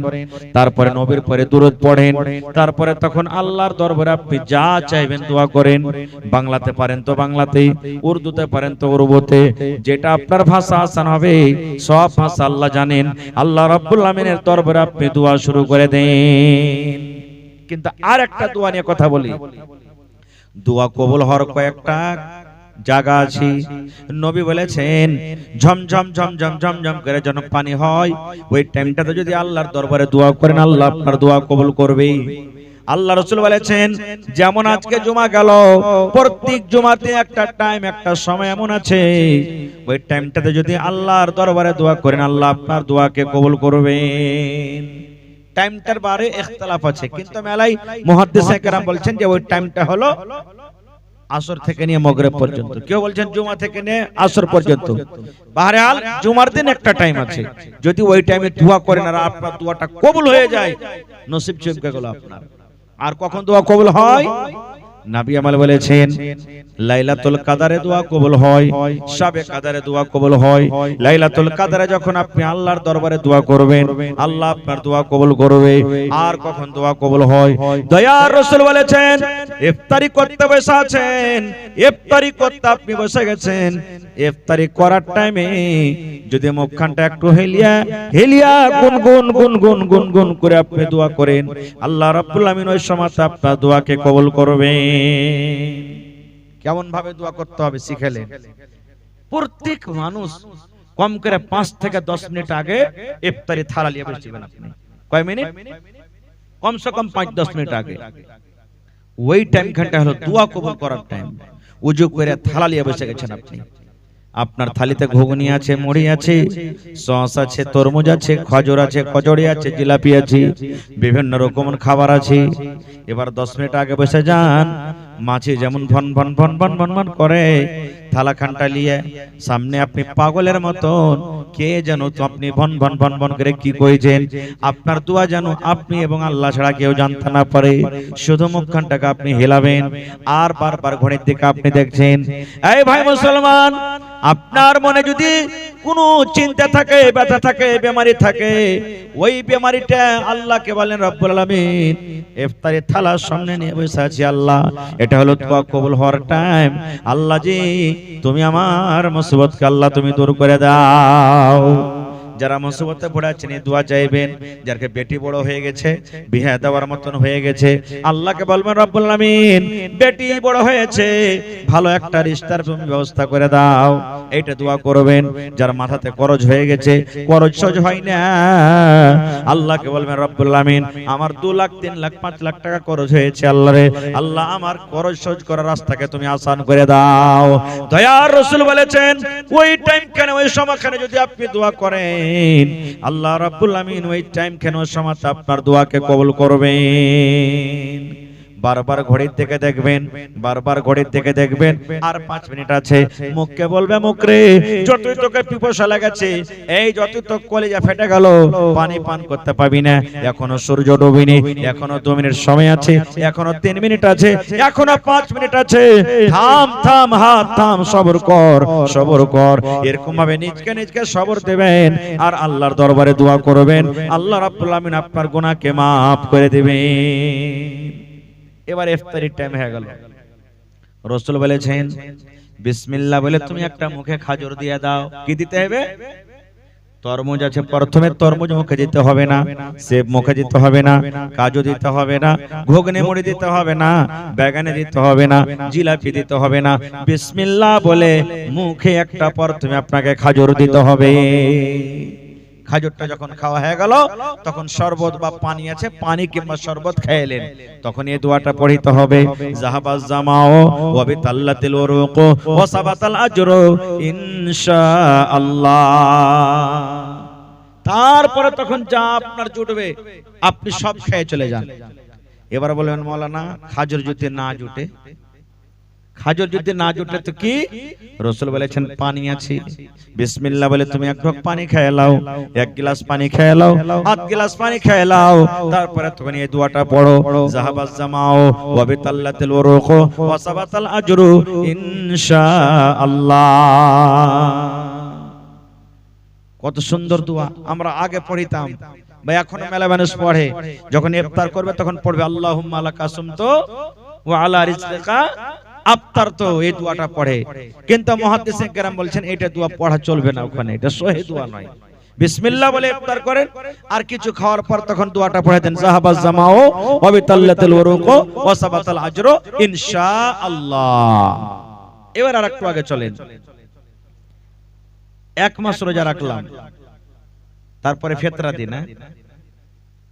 তারপরে নবীর পরে দুরূদ পড়েন, তারপরে তখন আল্লাহর দরবারে আপনি যা চাইবেন দোয়া করেন। বাংলাতে পারেন তো বাংলাতেই, উর্দুতে পারেন তো উর্দুতে, যেটা আপনার ভাষা আসান হবে সব ভাষা আল্লাহ জানেন। আল্লাহ রাব্বুল আলামিনের দরবারে আপনি দোয়া শুরু করে দেন। কিন্তু আর একটা দোয়া নিয়ে কথা বলি, দোয়া কবুল হওয়ার কয়েকটা জায়গা আছে। নবী বলেছেন ঝমঝম ঝমঝম ঝমঝম করে যেন পানি হয়, ওই টাইমটাতে যদি আল্লাহর দরবারে দোয়া করেন আল্লাহ আপনার দোয়া কবুল করবে। আল্লাহ রাসূল বলেছেন যেমন আজকে জুমা গেল, প্রত্যেক জুমাতে একটা টাইম একটা সময় এমন আছে, ওই টাইমটাতে যদি আল্লাহর দরবারে দোয়া করেন আল্লাহ আপনার দোয়াকে কবুল করবেন। টাইমটার বারে ইখতিলাফ আছে, কিন্তু মেলাই মুহাদ্দিসে কেরাম বলছেন যে ওই টাইমটা হলো আসর থেকে নিয়ে মাগরিব পর্যন্ত, কেউ বলছেন জুমা থেকে নিয়ে আসর পর্যন্ত। বাহরহাল জুমার দিন একটা টাইম আছে, যদি ওই টাইমে দোয়া করেন আর আপনার দোয়াটা কবুল হয়ে যায় নসিব চমকে গেল আপনার। আর কখন দোয়া কবুল হয়? নবী আমল বলেছেন লাইলাতুল কাদারে দোয়া কবুল হয়, শবে কাদারে দোয়া কবুল হয়। লাইলাতুল কাদারে যখন আপনি আল্লাহর দরবারে দোয়া করবেন আল্লাহ আপনার দোয়া কবুল করবে। আর কখন দোয়া কবুল হয়? দয়ার রাসূল বলেছেন ইফতারি করতে বসে আছেন, ইফতারি করতে আপনি বসে গেছেন, ইফতারি করার টাইমে যদি মুখখানটা একটু হেলিয়া গুনগুন করে আপনি দোয়া করেন, আল্লাহ রাব্বুল আমিন ওই সময় আপনার দোয়াকে কবুল করবেন। কেমন ভাবে দোয়া করতে হবে শিখেলেন। প্রত্যেক মানুষ কম করে 5 থেকে 10 মিনিট আগে ইফতারি থালা নিয়ে বসবেন। আপনি কয় মিনিট? কমসে কম 5-10 মিনিট আগে। ওই টাইম ঘন্টা হলো দোয়া কবুল করার টাইম। ওযু করে থালা নিয়ে বসে গেছেন আপনি। আপনার থালিতে ঘুগনি আছে, মুড়ি আছে, সস আছে, তরমুজ আছে, খজর আছে, কচড়ি আছে, জিলাপি আছে, বিভিন্ন রকমের খাবার আছে। এবার 10 মিনিট আগে বসে যান। মাছি যেমন ভন ভন ভন ভন ভন ভন করে, থালা খানটা নিয়ে সামনে আপনি পাগলের মতন কে জানো তো আপনি ভন ভন ভন ভন করে কি কইছেন। আপনার দোয়া জানো আপনি এবং আল্লাহ ছাড়া কেউ জানতে না পারে। শুধু মুখখানটাকে আপনি হেলাবেন আর বারবার ঘড়ির দিকে আপনি দেখছেন। এই ভাই মুসলমান, আপনার মনে যদি কোনো চিন্তা থাকে, ব্যথা থাকে, বেমারি থাকে, ওই বেমারিটা আল্লাহকে বলেন রব্বুল আলামিন ইফতারি থালার সামনে নিয়ে বসে আছি, আল্লাহ এটা হলো দোয়া কবুল হওয়ার টাইম। আল্লাহ জি তুমি আমার মুসিবতকে আল্লাহ তুমি দূর করে দাও। যারা মুসিবতে পড়ে আছেন দোয়া চাইবেন। যারকে বেটি বড় হয়ে গেছে, বিয়ে দেওয়ার মতন হয়ে গেছে, আল্লাহকে বলবেন রব্বুল আলামিন বেটি বড় হয়েছে, ভালো একটা রিশতার তুমি ব্যবস্থা করে দাও। এইটা দোয়া করবেন। যার মাথাতে করজ হয়ে গেছে, করজ সহজ হয় না, আল্লাহকে বলবেন রব্বুল আলামিন আমার 2 লাখ 3 লাখ 5 লাখ টাকা করজ হয়েছে, আল্লাহ রে আল্লাহ আমার করজ সহজ করার রাস্তাকে তুমি আসান করে দাও। দয়ার রাসূল বলেছেন ওই টাইম কেন, ওই সময়খানে যদি আপনি দোয়া করেন আল্লাহ রাব্বুল আমিন ওই টাইম কেন সময় আপনার দোয়াকে কবুল করবেন। বারবার ঘড়ির দিকে দেখবেন, বারবার ঘড়ির দিকে দেখবেন, আর 5 মিনিট আছে। মুখকে বলবে মুখরে যতই তোকে পিপাসা লাগাচ্ছে, এই যতই তো কলিজা ফেটে গেল, পানি পান করতে পাবি না, এখনো সূর্য ডুবেনি, এখনো 2 মিনিট সময় আছে, এখনো 3 মিনিট আছে, এখনো 5 মিনিট আছে, থাম থাম হাত থাম, সবর কর সবর কর। এরকম ভাবে নিজকে সবর দেবেন আর আল্লাহর দরবারে দোয়া করবেন, আল্লাহ রাব্বুল আমিন আপনার গুনাহকে maaf করে দিবেন। এবার ইফতারির টাইম হয়ে গেল। রাসূল বলেছেন বিসমিল্লাহ বলে তুমি একটা মুখে খাজর দিয়ে দাও। কি দিতে হবে? তরমুজ আছে, প্রথমে তরমুজ মুখে দিতে হবে না, সেব মুখে দিতে হবে না, কাজু দিতে হবে না, ঘুগনি মুড়ি দিতে হবে না, বেগুনি দিতে হবে না, জিলাপি দিতে হবে না। বিসমিল্লাহ বলে মুখে একটা প্রথমে আপনাকে খাজর দিতে হবে। খাজরটা যখন খাওয়া হয়ে গেল তখন শরবত বা পানি আছে, পানি কিংবা শরবত খাইলেন, তখন এই দোয়াটা পড়িতে হবে জাহাবাজ জামাও ওয়া বিতাল্লাতিল উরুক ওয়া সাবাতাল আজরু ইনশাআল্লাহ। তারপরে তখন যা আপনার জুটবে আপনি সব খেয়ে চলে যান। এবার বলবেন মাওলানা খাজর যদি না জুটে, খাজর যদি না জুটে তো কি? রাসূল বলেছেন পানি আছে, বিসমিল্লাহ বলে তুমি এক ঢোক পানি খেয়ে নাও, 1 গ্লাস পানি খেয়ে নাও, 8 গ্লাস পানি খেয়ে নাও, তারপরে তুমি এই দোয়াটা পড়ো জাহাবাজ জামাও ওয়া বিতাল্লাতিল উরুক ওয়া সাবাতাল আজরু ইনশাআল্লাহ। কত সুন্দর দোয়া, আমরা আগে পড়িতাম বা এখন মেলা মানুষ পড়ে, যখন ইফতার করবে তখন পড়বে আল্লাহুম্মা লাকা সুমতু ওয়া আলা রিজলিকা আফতার, তো এই দোয়াটা পড়ে। কিন্তু মুহাদ্দিসিন কেরাম বলছেন এটা দোয়া পড়া চলবে না, ওখানে এটা সহিহ দোয়া নয়। বিসমিল্লাহ বলে ইফতার করেন আর কিছু খাওয়ার পর তখন দোয়াটা পড়ে দেন জাহাবাজ জামাও ওয়া বিতাল্লাতিল উরুক ওয়া সাবাতাল আজরু ইনশাআল্লাহ। এবার আরেকটু আগে চলেন। 1 মাস রোজা রাখলাম, তারপরে ফিতরা দিন।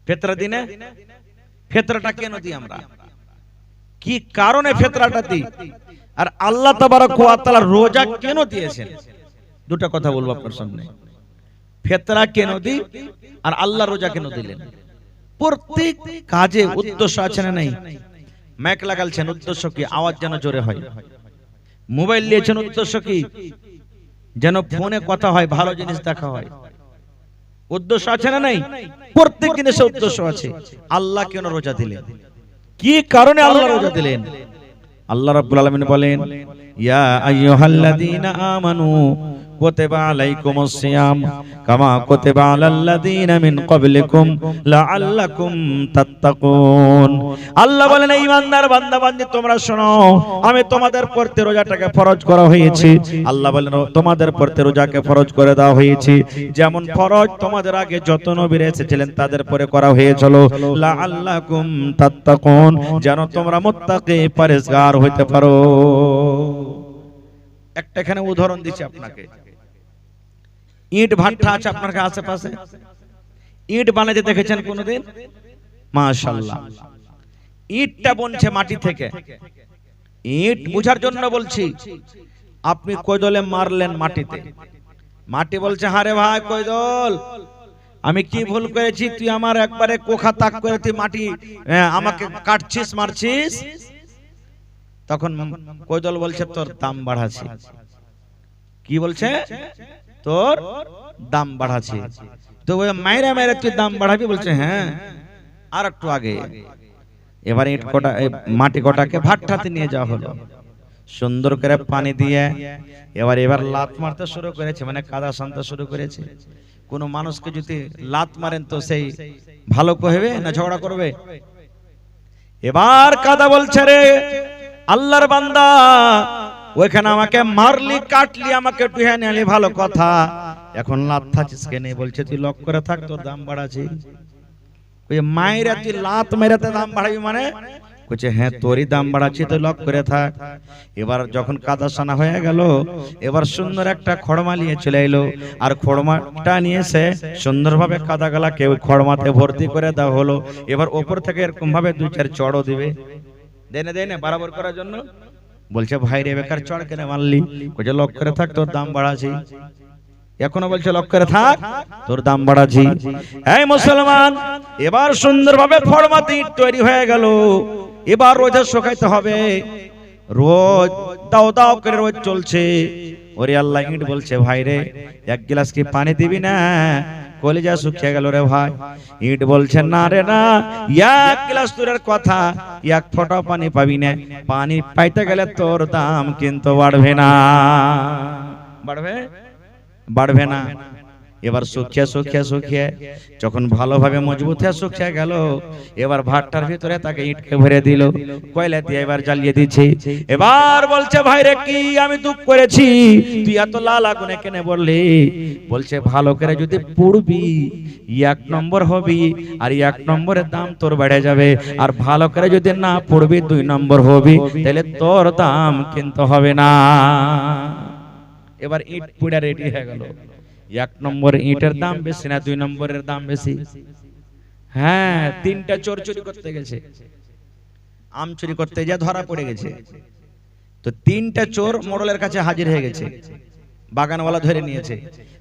ফিতরা দিনে ফিতরাটা কেন দিই আমরা, কি কারণে ফিতরাটা দিই, আর আল্লাহ তাবারক ওয়া তাআলা রোজা কেন দিয়েছেন? দুটো কথা বলবো আপনার সামনে। ফিতরা কেন দিই আর আল্লাহ রোজা কেন দিলেন? প্রত্যেক কাজে উদ্দেশ্য আছে না নাই? মাইক লাগালছেন, উদ্দেশ্য কি? আওয়াজ যেন জোরে হয়। মোবাইল নিয়েছেন, উদ্দেশ্য কি? যেন ফোনে কথা হয়, ভালো জিনিস দেখা হয়। উদ্দেশ্য আছে না নাই? প্রত্যেক জিনিসে উদ্দেশ্য আছে। আল্লাহ কেন রোজা দিলেন, কি কারণে আল্লাহ রোজা দিলেন? আল্লাহ রাব্বুল আলামিন বলেন ইয়া আইয়ুহাল্লাযীনা আমানু কুতিবা আলাইকুমুস সিয়াম কামা কুতিবা আলাল্লাযীনা মিন ক্বাবলিকুম লাআল্লাকুম তাত্তাকুন। আল্লাহ বলেন এই ইমানদার বান্দা বান্দি তোমরা শোনো, আমি তোমাদের প্রতি রোজাটাকে ফরজ করা হয়েছে। আল্লাহ বলেন তোমাদের প্রতি রোজাকে ফরজ করে দেওয়া হয়েছে, যেমন ফরজ তোমাদের আগে যত নবী এসেছিলেন তাদের পরে করা হয়েছিল, লাআল্লাকুম তাত্তাকুন, যেন তোমরা মুত্তাকি পরহেজগার হইতে পারো। একটা এখানে উদাহরণ দিচ্ছি আপনাকে। ইট ভাটা আছে আপনার আশেপাশে, ইট বানাতে দেখেছেন কোনোদিন? মাশাআল্লাহ, ইটটা বনছে মাটি থেকে। ইট বুঝার জন্য বলছি, আপনি কৈদলে মারলেন মাটিতে, মাটি বলছে হারে ভাই কৈদল আমি কি ভুল করেছি, তুই আমার একবারে কোখা তাক করে তুই মাটি আমাকে কাটছিস মারছিস। তখন কৈদল বলছে তোর দাম বাড়াছি। কি বলছে? তোর দাম বাড়াছি। তো ওই মাইরা মাইরা তুই দাম বাড়াবি? বলছে হ্যাঁ। আর একটু আগে এবার ইট কোটা মাটি কোটাকে ভাট্টাতে নিয়ে যাওয়া হলো, সুন্দর করে পানি দিয়ে এবার লাত মারতে শুরু করেছে, মানে কাদা শানতে শুরু করেছে। কোন মানুষকে যদি লাত মারেন তো সেই ভালো কইবে না ঝগড়া করবে? এবার কাদা বলছে রে আল্লাহর বান্দা, ওইখানে আমাকে মারলি কাটলি আমাকে টুহে নিলি ভালো কথা, এখন লাত থাকছিস কেন? বলছে তুই লক করে থাক, তোর দাম বাড়াছি। ওই মায়েরা তুই লাত মেরাতে দাম বাড়াবি মানে? বলছে হ্যাঁ তোরই দাম বাড়াচ্ছি, তুই লক করে থাক। এবার যখন কাদা সানা হয়ে গেল, এবার সুন্দর একটা খড়মা নিয়ে চলে এলো, আর খড়মাটা নিয়ে এসে সুন্দরভাবে কাদা গালাকে ওই খড়মাতে ভর্তি করে দেওয়া হলো। এবার ওপর থেকে এরকম ভাবে দুই চার চড়ও দিবে, দেনে বরাবর করার জন্য। বলছে ভাই রে বেকার চড় কেন মারলি? বলছে লক করে থাক, তোর দাম বাড়াচ্ছি। এখনো বলছে লক করে থাক, তোর দাম বাড়াচ্ছি। এই মুসলমান, এবার সুন্দরভাবে খড়মাতে ইট তৈরি হয়ে গেল। এবার রোজা শুকাইতে হবে, রোজ দাও দাও করে রোজ চলছে। ওরে আল্লাহ, ইট বলছে ভাই রে এক গ্লাস কি পানি দিবি না? কলিজা শুকিয়ে গেল রে ভাই। ইট বলছে না রে না, এক গ্লাস তোর কথা, এক ফোঁটা পানি পাবি না। পানি পাইতে গেলে তোর দাম কিন্তু বাড়বে না, বাড়বে না। এবার শুকিয়ে যখন ভালোভাবে মজবুত হয়ে শুকিয়ে গেল, এবার ভাতটার ভিতরে তাকে ইটকে ভরে দিল, কয়লা দিয়ে এবার জ্বালিয়ে দিচ্ছে। এবার বলছে ভাই রে কি আমি দুঃখ করেছি, তুই এত লাল আগুনে কেন বললি? বলছে ভালো করে যদি পড়বি এক নম্বর হবি, আর এক নম্বরের দাম তোর বেড়ে যাবে, আর ভালো করে যদি না পড়বি 2 নম্বর হবি, তাহলে তোর দাম কিন্তু হবে না। এবার ইট পুড়া রেডি হয়ে গেল। 1 নম্বর ইটের দাম বেশি না 2 নম্বরের দাম বেশি? হ্যাঁ, 3টা চোর চুরি করতে গেছে, আম চুরি করতে যা ধরা পড়ে গেছে। তো 3টা চোর মোড়লের কাছে হাজির হয়ে গেছে, বাগানওয়ালা ধরে নিয়েছে।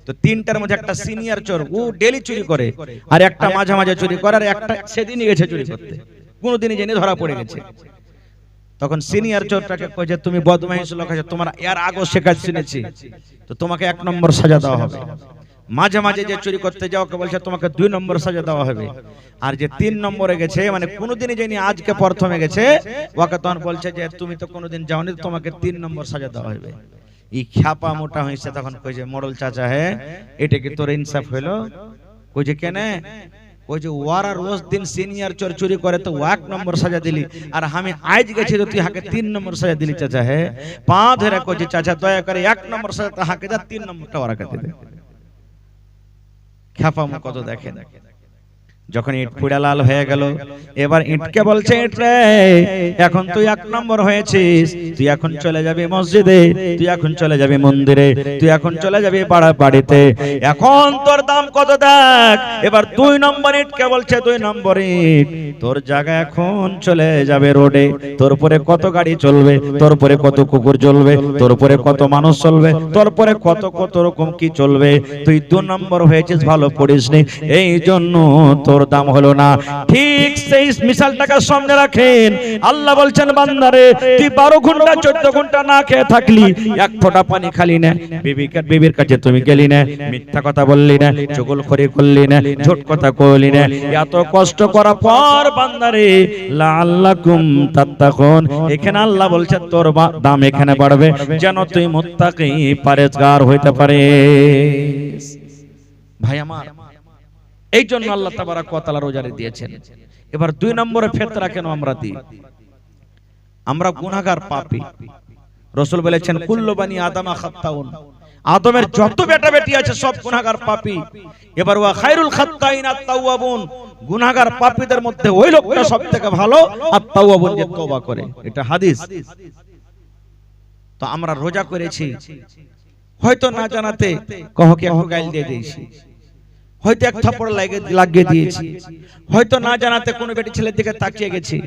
তো 3টার মধ্যে একটা সিনিয়র চোর, ও ডেলি চুরি করে, আর একটা মাঝে মাঝে চুরি করে, আর একটা সেদিনই গেছে চুরি করতে, কোনোদিনই জেনে ধরা পড়ে গেছে। তখন সিনিয়র চোরটাকে কইছে তুমি বদমাইশ লোক আছে, তোমার এর আগে শেখাত শুনেছি, তো তোমাকে 1 নম্বর সাজা দেওয়া হবে। মাঝে মাঝে যে চুরি করতে যাও কে বলছে তোমাকে 2 নম্বর সাজা দেওয়া হবে। আর যে 3 নম্বরে গেছে, মানে কোনোদিনই যায়নি, আজকে প্রথমে গেছে, ওকে তখন বলছে যে তুমি তো কোনোদিন যাওনি, তোমাকে 3 নম্বর সাজা দেওয়া হবে। এই খ্যাপা মোটা হয়েছে, তখন কইছে মোড়ল চাচা হে এটা কি তোর ইনসাফ হইলো? কইছে কেন? ওই যে ওয়ারা রোজ দিন সিনিয়র চোর চুরি করে তো 1 নম্বর সাজা দিলি, আর আমি আজ গেছি তো তুই হাকে 3 নম্বর সাজা দিলি। চাচা হে পা ধরে কইছে চাচা দয়া করে 1 নম্বর সাজা তো হাকে যা, 3 নম্বরটা ওরাকে দে। খ্যাপামো কত দেখেন। যখন ইট পুড়া লাল হয়ে গেল, এবার ইটকে বলছে ইট রে এখন তুই 1 নম্বর হয়েছিস, তুই এখন চলে যাবি মসজিদে, তুই এখন চলে যাবি মন্দিরে, তুই এখন চলে যাবি পাড়া বাড়িতে, এখন তোর দাম কত দেখ। এবার 2 নম্বর ইটকে বলছে 2 নম্বর ইট তোর জায়গা এখন চলে যাবে রোডে, তোর পরে কত গাড়ি চলবে, তোর পরে কত কুকুর চলবে, তোর পরে কত মানুষ চলবে, তোর পরে কত রকম কি চলবে। তুই 2 নম্বর হয়েছিস, ভালো পড়িসনি, এই জন্য তোর দাম হলো না। ঠিক সেই মিসালটাকে সামনে রাখেন। আল্লাহ বলছেন বান্দারে তুই 12 ঘন্টা 14 ঘন্টা না খেয়ে থাকলি, এক ফোঁটা পানি খালি না, বিবির কাছে তুমি গেলি না, মিথ্যা কথা বললি না, চুগলখড়ি করলি না, ঝুট কথা কইলি না, এত কষ্ট করার পর বান্দারে লাআল্লাকুম তাত্তাকুন, এখানে আল্লাহ বলছেন তোর দাম এখানে বাড়বে যেন তুই মুত্তাকি পরেজগার হইতে পারিস। ভাই আমার, এই জন্য আল্লাহ তাবারক ওয়া তাআলা রোজারে দিয়েছেন। এবার 2 নম্বরে ফিতরা কেন আমরা দিই? আমরা গুনাহগার পাপী। রাসূল বলেছেন কুল্লু বানি আদমা খাত্তাউন, আদমের যত বেটা বেটি আছে সব গুনাহগার পাপী। এবার ওয়া খায়রুল খাত্তাইন আত-তাওয়াবুন, গুনাহগার পাপীদের মধ্যে ওই লোকটা সবথেকে ভালো আত-তাওয়াবুন, যে তওবা করে। এটা হাদিস। তো আমরা রোজা করেছি, হয়তো না জানাতে কহকে একটু গাইল দিয়ে দিয়েছি, হয়তো এক থাপ্পড় লাগিয়ে দিয়েছি, হয়তো না জানাতে কোনো বেটি ছেলের দিকে তাকিয়ে গেছি,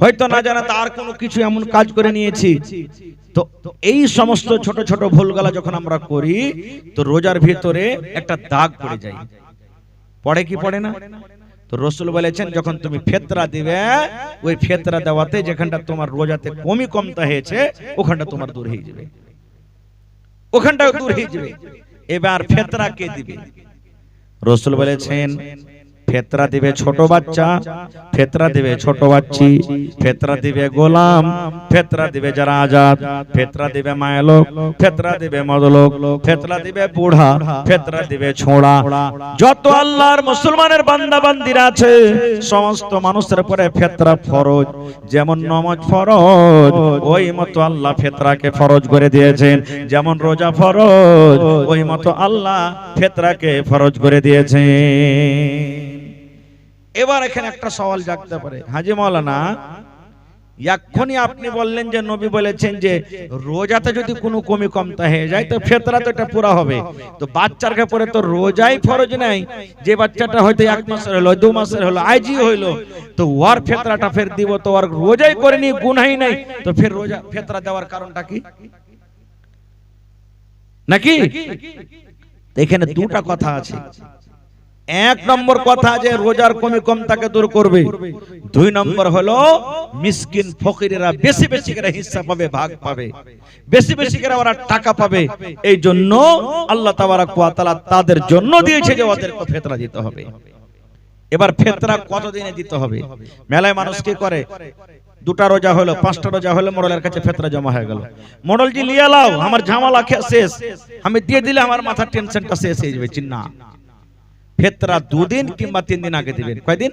হয়তো না জানাতে আর কোনো কিছু এমন কাজ করে নিয়েছি। তো এই সমস্ত ছোট ছোট ভুলগুলা যখন আমরা করি তো রোজার ভিতরে একটা দাগ পড়ে যায়। পড়ে কি পড়ে না? তো রাসূল বলেছেন যখন তুমি ফিতরা দিবে, ওই ফিতরা দেওয়াতে যেখানটা তোমার রোজাতে কমতা হয়েছে ওখানটা তোমার দূর হয়ে যাবে, ওখানটাও দূর হয়ে যাবে। এবার ফিতরা কে দিবে? রাসূল বলেছেন ফিতরা দিবে ছোট বাচ্চা, ফিতরা দিবে ছোট বাচ্চি, ফিতরা দিবে গোলাম, ফিতরা দিবে যারা আজাদ, ফিতরা দিবে মায়লোক, ফিতরা দিবে মদলোক, ফিতরা দিবে বুড়া, ফিতরা দিবে ছোড়া। যত আল্লাহর মুসলমানের বান্দা বান্দিরা আছে সমস্ত মানুষের উপরে ফিতরা ফরজ। যেমন নামাজ ফরজ, ওই মতো আল্লাহ ফিতরাকে ফরজ করে দিয়েছেন। যেমন রোজা ফরজ, ওই মতো আল্লাহ ফিতরাকে ফরজ করে দিয়েছেন। এবার এখানে একটা সওয়াল জাগতে পারে, হাজী মাওলানা এক্ষুনি আপনি বললেন যে নবী বলেছেন যে রোজাতে যদি কোনো কমতা হয়ে যায় তো ফিতরা তো এটা পুরা হবে, তো বাচ্চার পরে তো রোজাই ফরজ নাই। যে বাচ্চাটা হয়তো 1 মাসের হলো, 2 মাসের হলো, আইজি হইলো, তো ওর ফিতরাটা ফের দিব, তো ওর রোজাই করেনি, গুনাহই নাই, তো ফের রোজা ফিতরা দেওয়ার কারণটা কি নাকি? এখানে দুটা কথা আছে। 1 নম্বর কথা যে রোজার কমতাকে দূর করবে, 2 নম্বর হলো মিসকিন ফকিরেরা বেশি বেশি করে হিস্সা পাবে, ভাগ পাবে, বেশি বেশি করে ওরা টাকা পাবে। এই জন্য আল্লাহ তাবারক ওয়া তাআলা তাদের জন্য দিয়েছে যে ওদেরকে ফিতরা দিতে হবে। এবার ফিতরা কতদিনে দিতে হবে? মেলায় মানুষ কি করে, 2টা রোজা হলো, 5টা রোজা হলো, মোড়লের কাছে ফিতরা জমা হয়ে গেল, মোড়ল জি লিয়ে লাও, আমার ঝামেলা শেষ, আমি দিয়ে দিলে আমার মাথার টেনশনটা শেষ হয়ে যাবে। চিন্না ফিতরা 2 দিন কিংবা 3 দিন আগে দিবেন। কয়দিন?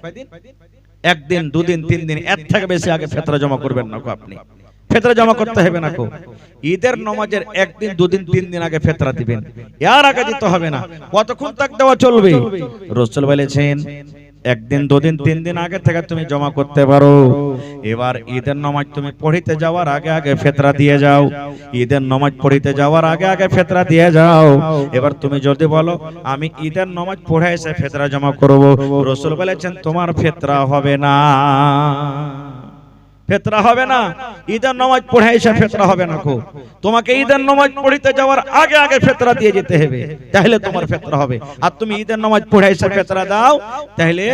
1 দিন, 2 দিন, 3 দিন, এর থেকে বেশি আগে ফিতরা জমা করবেন না। আপনি ফিতরা জমা করতে হবে না। ঈদের নামাজের 1 দিন, 2 দিন, 3 দিন আগে ফিতরা দিবেন, এর আগে দিতে হবে না। কতক্ষণ তাক দেওয়া চলবে? রাসূল বলেছেন 1 দিন, 2 দিন, 3 দিন আগে থেকে তুমি জমা করতে পারো। এবার ঈদের নামাজ তুমি পড়িতে যাওয়ার আগে আগে ফিতরা দিয়ে যাও, ঈদের নামাজ পড়িতে যাওয়ার আগে আগে ফিতরা দিয়ে যাও। এবার তুমি যদি বলো আমি ঈদের নামাজ পড়ে এসে ফিতরা জমা করব, রাসূল বলেছেন তোমার ফিতরা হবে না, ফিতরা হবে না। ঈদের নামাজ পড়ে এসে ফিতরা হবে না। তোমাকে ঈদের নামাজ পড়িতে যাওয়ার আগে আগে ফিতরা দিয়ে যেতে হবে, তাহলে তোমার ফিতরা হবে। আর তুমি ঈদের নামাজ পড়ে এসে ফিতরা দাও, তাহলে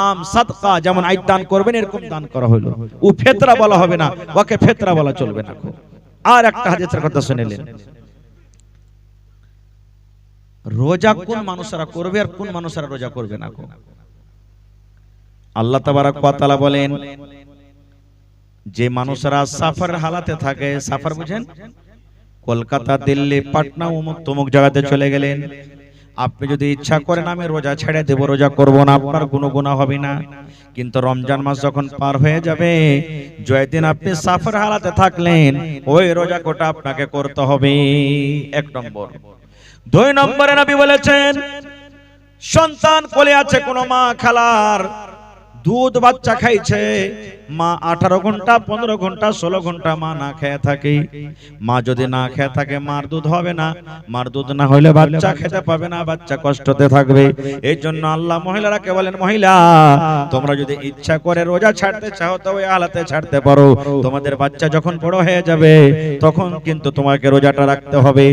আম সাদকা যেমন আই দান করবেন এরকম দান করা হলো, ও ফিতরা বলা হবে না, ওকে ফিতরা বলা চলবে না। আর একটা হাদিসের কথা শুনেলেন, রোজা কোন মানুষরা করবে আর কোন মানুষরা রোজা করবে না। আল্লাহ তাবারক ওয়া তাআলা বলেন যে মানুষরা সাফারের হালাতে থাকে, সাফার বুঝেন, কলকাতা, দিল্লি, পাটনা, অমুক তমুক জায়গাতে চলে গেলেন, আপনি যদি ইচ্ছা করেন আমি রোজা ছেড়ে দেব, রোজা করব না, আপনার কোনো গুনাহ হবে না। কিন্তু রমজান মাস যখন পার হয়ে যাবে, যেদিন আপনি সাফার হালাতে থাকলেন, ওই রোজা কোটা আপনাকে করতে হবে। 1 নম্বর। 2 নম্বরে নবী বলেছেন সন্তান কোলে আছে, কোন মা খালার দুধ বাচ্চা খাইছে, মা 18 ঘন্টা 15 ঘন্টা 16 ঘন্টা মা না খেয়ে থাকে। মা যদি না খেয়ে থাকে মার দুধ হবে না, মার দুধ না হলে বাচ্চা খেতে পাবে না, বাচ্চা কষ্টতে থাকবে। এই জন্য আল্লাহ মহিলারাকে বলেন, মহিলা তোমরা যদি ইচ্ছা করে রোজা ছাড়তে চাও তো ওই হালাতে ছাড়তে পারো। তোমাদের বাচ্চা যখন বড় হয়ে যাবে তখন কিন্তু তোমাকে রোজাটা রাখতে হবে।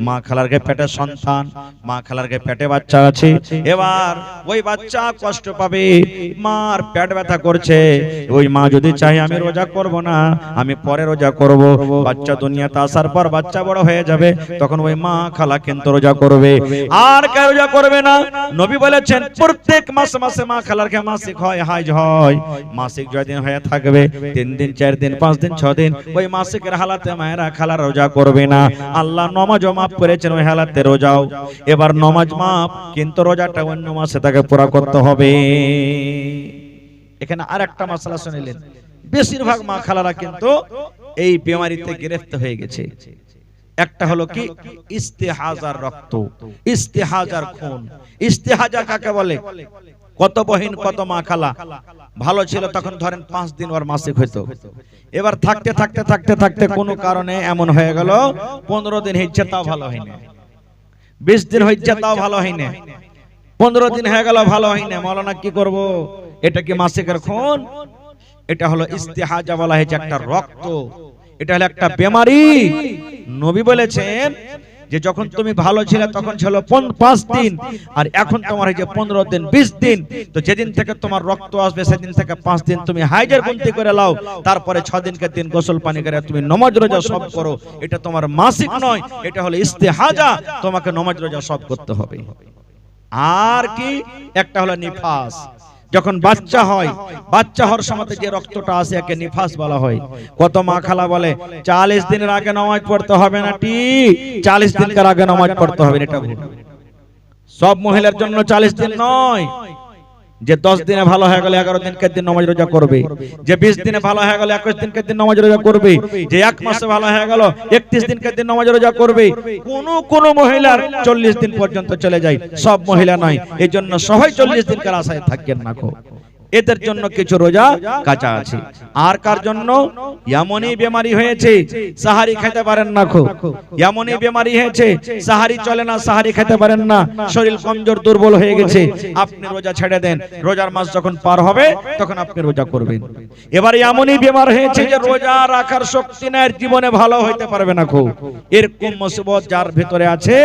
মা খালারকে পেটে সন্তান, মা খালারকে পেটে বাচ্চা আছে, এবার ওই বাচ্চা কষ্ট পাবে, মার পেট ব্যথা করছে। ওই মা যদি চায় আমি রোজা করব না, আমি পরে রোজা করব, বাচ্চা দুনিয়াতে আসার পর বাচ্চা বড় হয়ে যাবে, তখন ওই মা খালা কিন্তু রোজা করবে। আর কে রোজা করবে না? নবী বলেছেন প্রত্যেক মাসে মাসে মা খালারকে মাসিক হয়, হাইজ হয়। মাসিক যদিন হয়ে থাকবে 3 দিন 4 দিন 5 দিন 6 দিন, ওই মাসিকের হালাতে মায়েরা খালা রোজা করবে না। আল্লাহ নমাজও মাফ করেছেন ওই হালাতে রোজাও। এবার নমাজ মাফ, কিন্তু রোজাটা অন্য মাসে তাকে পুরা করতে হবে। এখানে আরেকটা মাসলা শুনিলেন, বেশিরভাগ মা খালারা কিন্তু এই বিমারিতে গ্রেফতার হয়ে গেছে। একটা হলো কি ইস্তেহাজার রক্ত, ইস্তেহাজার খুন। ইস্তেহাজা কাকে বলে? কত বহিন কত মা খালা ভালো ছিল, তখন ধরেন 5 দিন ওর মাসিক হইতো, এবার থাকতে থাকতে থাকতে থাকতে কোনো কারণে এমন হয়ে গেল 15 দিন হচ্ছে তাও ভালো হয়নি, 20 দিন হচ্ছে তাও ভালো হয়নি, 15 দিন হয়ে গেল ভালো হয়নি। মাওলানা কি করব? এটা কি মাসিকের খুন? এটা হলো ইস্তেহাজা, বলা হয়েছে একটা রক্ত, এটা হলো একটা বেমারি। নবী বলেছেন যে যখন তুমি ভালো ছিলে তখন ছিল 5 দিন, আর এখন তোমার হয়েছে 15 দিন 20 দিন। তো যেদিন থেকে তোমার রক্ত আসবে সেদিন থেকে 5 দিন তুমি হাইজের গুনতি করে লাও, তারপরে 6 দিনকে দিন গোসল পানি করে তুমি নামাজ রোজা সব করো। এটা তোমার মাসিক নয়, এটা হলো ইস্তেহাজা, তোমাকে নামাজ রোজা সব করতে হবে। আর কি একটা হলো নিফাস, যখন বাচ্চা হয়, বাচ্চা হওয়ার সময় যে রক্তটা আসে একে নিফাস বলা হয়। কত মা খালা বলে 40 দিনের আগে নামাজ পড়তে হবে না, টি 40 দিনের আগে নামাজ পড়তে হবে, এটা ভুল। সব মহিলার জন্য 40 দিন নয়। যে 10 দিনে ভালো হয়ে গেল 11 দিনকে দিন নামাজ রোজা করবে, যে 20 দিনে ভালো হয়ে গেল 21 দিনকে দিন নামাজ রোজা করবে, যে 1 মাসে ভালো হয়ে গেল 31 দিনকে দিন নামাজ রোজা করবে। কোন মহিলার 40 দিন পর্যন্ত চলে যায়, সব মহিলা নয়। এই জন্য সবাই 40 দিনকার আশায় থাকেন না। এদের জন্য কিছু রোজা কাঁচা আছে। আর কার জন্য? এমনই বেমারি হয়েছে সাহারি খেতে পারেন না, এমনই বেমারি হয়েছে সাহারি চলে না, সাহারি খেতে পারেন না, শরীর কমজোর দুর্বল হয়ে গেছে, আপনি রোজা ছেড়ে দেন। রোজার মাস যখন পার হবে তখন আপনি রোজা করবেন। এবার এমনই বেমার হয়েছে যে রোজা রাখার শক্তি নাই, জীবনে ভালো হইতে পারবে না। এরকম মুসিবত যার ভিতরে আছে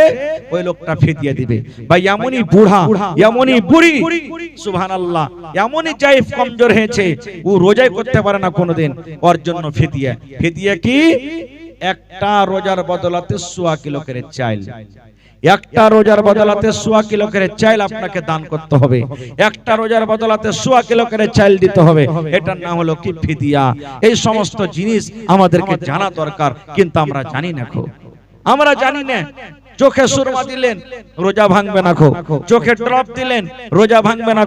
ওই লোকটা ফিদিয়া দিবে। বা এমনই বুড়া, এমনই বুড়ি, সুবহানাল্লাহ, এমনই জাইফ কমজোর হয়েছে ও রোজাই করতে পারে না কোনোদিন, ওর জন্য ফিদিয়া। ফিদিয়া কি? একটা রোজার বদলাতে 1.25 কিলো করে চাল, একটা রোজার বদলাতে 1.25 কিলো করে চাল আপনাকে দান করতে হবে, একটা রোজার বদলাতে 1.25 কিলো করে চাল দিতে হবে। এটার নাম হলো কি? ফিদিয়া। এই সমস্ত জিনিস আমাদেরকে জানা দরকার, কিন্তু আমরা জানি না। আমরা জানি না। চোখে সুরমা দিলেন রোজা ভাঙবে না, চোখে ড্রপ দিলেন রোজা ভাঙবে না,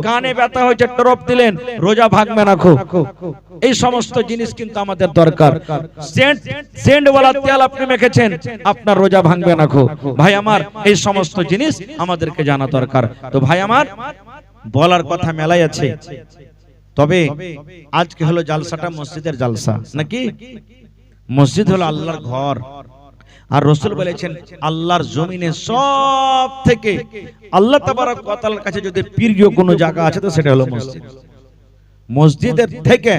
কানে ব্যথা হয়েছে ড্রপ দিলেন রোজা ভাঙবে না। এই সমস্ত জিনিস কিন্তু আমাদের দরকার। সেন্ট ওয়ালা তেল আপনি মেখেছেন, আপনার রোজা ভাঙবে না। ভাই আমার, এই সমস্ত জিনিস আমাদেরকে জানা দরকার। তো ভাই আমার, বলার কথা মেলাই আছে, তবে আজকে হলো জালসাটা মসজিদের জালসা নাকি? মসজিদ হলো আল্লাহর ঘর, আর রাসূল বলেছেন আল্লাহর জমিনে সব থেকে আল্লাহ তাবারক ওয়া তাআলার কাছে যদি প্রিয় কোনো জায়গা আছে তো সেটা হলো মসজিদ। মসজিদের থেকে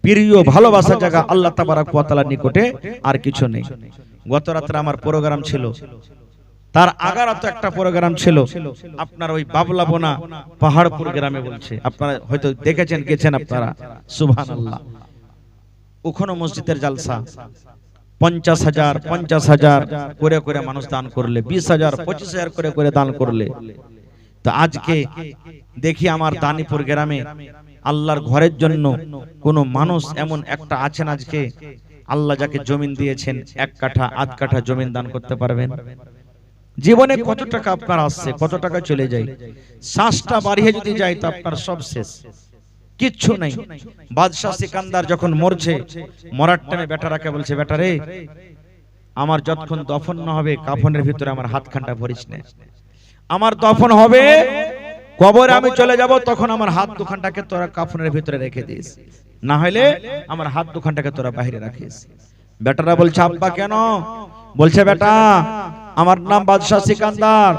প্রিয় ভালোবাসার জায়গা আল্লাহ তাবারক ওয়া তাআলার নিকটে আর কিছু নেই। গত রাতে আমার প্রোগ্রাম ছিল, তার আগের রাতে একটা প্রোগ্রাম ছিল আপনার ওই বাবলাবোনা পাহাড়পুর গ্রামে বলছে, আপনারা হয়তো দেখেছেন, গেছেন আপনারা, সুবহানাল্লাহ। ওখানে মসজিদের জালসা 50,000 করে করে মানুষ দান করলে, 20,000 25,000 করে করে দান করলে। তো আজকে দেখি আমার দানিপুর গ্রামে আল্লাহর ঘরের জন্য কোন মানুষ এমন একটা আছেন আজকে আল্লাহ যাকে জমিন দিয়েছেন 1 কাঠা 8 কাঠা জমিন দান করতে পারবেন? জীবনে কত টাকা আপনার আসছে, কত টাকা চলে যায়, শ্বাসটা বাড়িয়ে যদি যায় তো আপনার সব শেষ, কিচ্ছু নাই। বাদশাহ সিকান্দার যখন মরছে, মরার টাইমে বেটারাকে বলছে, বেটা রে, আমার যতক্ষণ দফন না হবে কাফনের ভিতরে আমার হাতখানটা ভরিস না, আমার দফন হবে কবরে আমি চলে যাব তখন আমার হাত দুখানটাকে তোরা কাফনের ভিতরে রেখে দিস। না হলে আমার হাত দুখানটাকে তোরা বাইরে রাখিস। বেটারা বলছে আব্বা কেন? বলছে বেটা আমার নাম বাদশাহ সিকান্দার,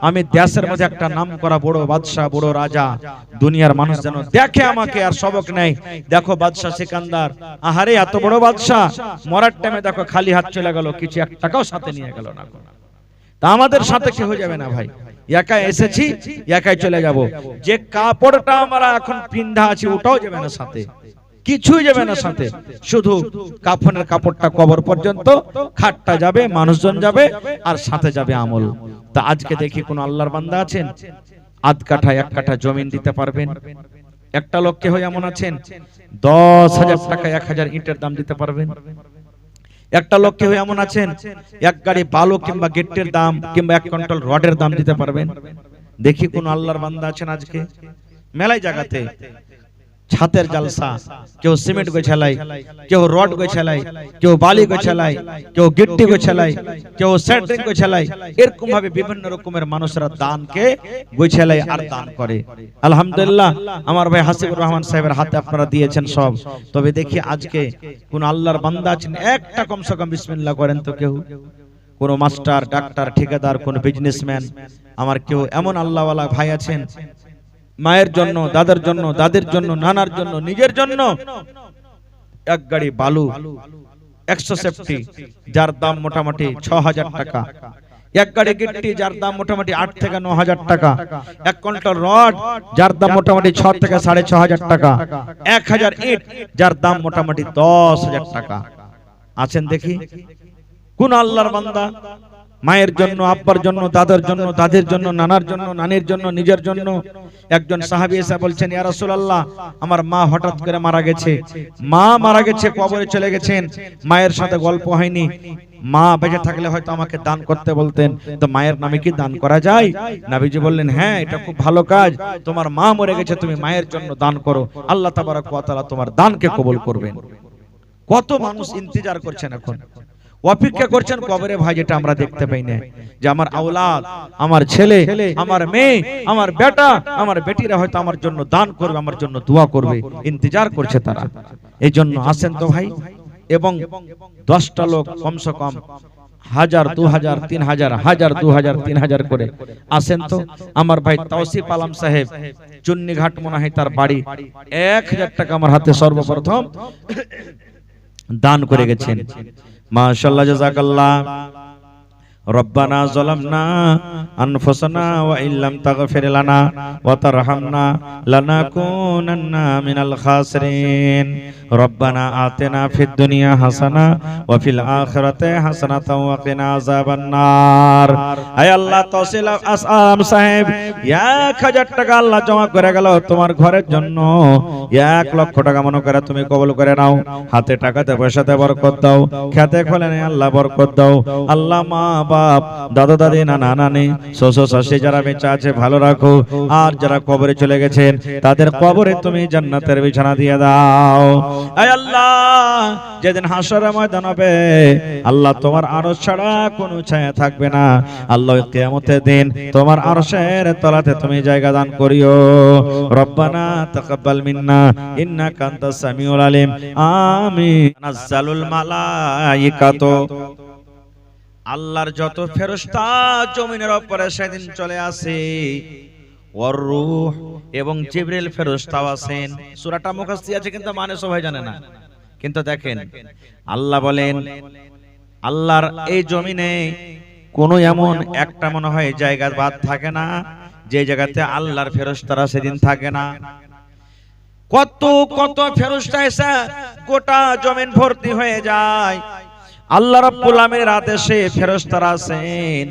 আমি দেশের মধ্যে একটা নাম করা বড় বাদশাহ, বড় রাজা, দুনিয়ার মানুষ যেন দেখে আমাকে আর সবক নেই। দেখো বাদশাহ সিকান্দার, আহারে এত বড় বাদশাহ, মরার টাইমে দেখো খালি হাত চলে গেল, কিছু এক টাকাও সাথে নিয়ে গেল না। তা আমাদের সাথে কি হয়ে যাবে না ভাই? একাই এসেছি, একাই চলে যাব। যে কাপড়টা আমরা এখন পিন্ধা আছি ওটাও যাবে না সাথে, কিছুই যাবে না সাথে, শুধু কাফনের কাপড়টা কবর পর্যন্ত, খাটটা যাবে, মানুষজন যাবে, আর সাথে যাবে আমল। তা আজকে দেখি কোন আল্লাহর বান্দা আছেন আধ কাঠা 1 কাঠা জমিন দিতে পারবেন? একটা লোককে হয়ে এমন আছেন 10,000 টাকা 1,000 ইটের দাম দিতে পারবেন? একটা লোককে হয়ে এমন আছেন 1 গাড়ি বালু কিংবা গিট্টির দাম কিংবা 1 কুইন্টাল রডের দাম দিতে পারবেন? দেখি কোন আল্লাহর বান্দা আছেন আজকে? মেলায় জায়গাতে ছাতের জালসা, কেউ সিমেন্ট গোছালাই, কেউ রড গোছালাই, কেউ বালি গোছালাই, কেউ গিট্টি গোছালাই, কেউ সেন্ট্রিং গোছালাই, এরকম ভাবে বিভিন্ন রকমের মানুষরা দানকে গোছালাই আর দান করে। আলহামদুলিল্লাহ আমার ভাই হাসিবুর রহমান সাহেবের হাতে আপনারা দিয়েছেন সব। তবে দেখি আজকে কোন আল্লাহর বান্দা আছেন একটা কমসে কম বিসমিল্লাহ করেন তো কেউ? কোন মাস্টার, ডাক্তার, ঠিকাদার, কোন বিজনেসম্যান, আমার কেউ এমন আল্লাহওয়ালা ভাই আছেন মায়ের জন্য, দাদার জন্য, দাদির জন্য, নানার জন্য, নিজের জন্য 1 গাড়ি বালু 100 সেফটি যার দাম মোটামুটি 6,000 টাকা, 1 গাড়ি গিট্টি যার দাম মোটামুটি 8 থেকে 9,000 টাকা, 1 কুইন্টাল রড যার দাম মোটামুটি 6 থেকে 6,500 টাকা, 1,000 ইট যার দাম মোটামুটি 10,000 টাকা আছেন? দেখি কোন আল্লাহর বান্দা মায়ের জন্য, আব্বার জন্য, দাদার জন্য, দাদির জন্য, নানার জন্য, নানির জন্য, নিজের জন্য। একজন সাহাবী এসে বলছেন ইয়া রাসূলুল্লাহ আমার মা হঠাৎ করে মারা গেছে, মা মারা গেছে, কবরে চলে গেছেন, মায়ের সাথে গল্প হয়নি, মা বেঁচে থাকলে হয়তো আমাকে দান করতে বলতেন, তো মায়ের নামে কি দান করা যায়? নবীজি বললেন হ্যাঁ এটা খুব ভালো কাজ, তোমার মা মরে গেছে, তুমি মায়ের জন্য দান করো, আল্লাহ তাবারক ওয়া তাআলা তোমার দানকে কবুল করবেন। কত মানুষ ইন্তজার করছেন, এখন অপেক্ষা করছেন কবরে ভাই, যেটা আমরা দেখতে পাই না, যে আমার আওলাদ, আমার ছেলে, আমার মেয়ে, আমার বেটা, আমার বেটিরা হয়তো আমার জন্য দান করবে, আমার জন্য দোয়া করবে, ইন্তজার করছে তারা। এই জন্য আসেন তো ভাই, এবং 10টা লোক কমসে কম 1,000, 2,000, 3,000, 1,000, 2,000, 3,000 করে আসেন তো। আমার ভাই তাওসিফ আলম সাহেব চুন্নিঘাট মনে হয় তার বাড়ি, 1,000 টাকা আমার হাতে সর্বপ্রথম দান করে গেছেন। মাশাআল্লাহ জাযাকাল্লাহ। রব্বানা যালামনা আনফুসানা ওয়া ইল্লাম তাগফির লানা ওয়া তারহামনা লানাকুনান্না মিনাল খাসিরিন। রব্বানা আতিনা ফিদ দুনিয়া হাসানা ওয়া ফিল আখিরাতি হাসানাতাও ওয়া কিনা আযাবান নার। আয় আল্লাহ তাওসিল আসআম সাহেব 1,000 টাকা আল্লাহ জমা করে গেল তোমার ঘরের জন্য, 1 লক্ষ টাকা মনে করে তুমি কবুল করে নাও। হাতে টাকাতে পয়সাতে বরকত দাও, খেতে খোলেনে আল্লাহ বরকত দাও। আল্লাহ মা বাপ, দাদা দাদি, নানা নানি, শ্বশুর শাশুড়ি যারা বেঁচে আছে ভালো রাখো, আর যারা কবরে চলে গেছেন তাদের কবরে তুমি জান্নাতের বিছানা দিয়ে দাও। আয় আল্লাহ যেদিন হাসরের ময়দান হবে আল্লাহ তোমার আরশ ছাড়া কোনো ছায়া থাকবে না, আল্লাহ কিয়ামতের দিন তোমার আরশের তলাতে তুমি জায়গা দান করিও। রব্বানা তাকাব্বাল মিন্না ইন্নাকা আনতাস সামিউল আলিম। আমিন। নাযালুল মালাইকাতু, আল্লাহর যত ফেরেশতা জমিনের উপরে সেদিন চলে আসে, ওয়ার রূহ এবং জিবরিল ফেরেশতাও আছেন। সূরাটা মুখস্থ আছে কিন্তু মানে সবাই জানে না। কিন্তু দেখেন আল্লাহ বলেন আল্লাহর এই জমিনে কোনো এমন একটা মনে হয় জায়গা বাদ থাকে না যে জায়গাতে আল্লাহর ফেরেশতারা সেদিন থাকে না। কত কত ফেরেশতা এসে গোটা জমিন ভর্তি হয়ে যায়। আল্লাহ রাব্বুল আলামিনের আদেশে ফেরেশতারা আছেন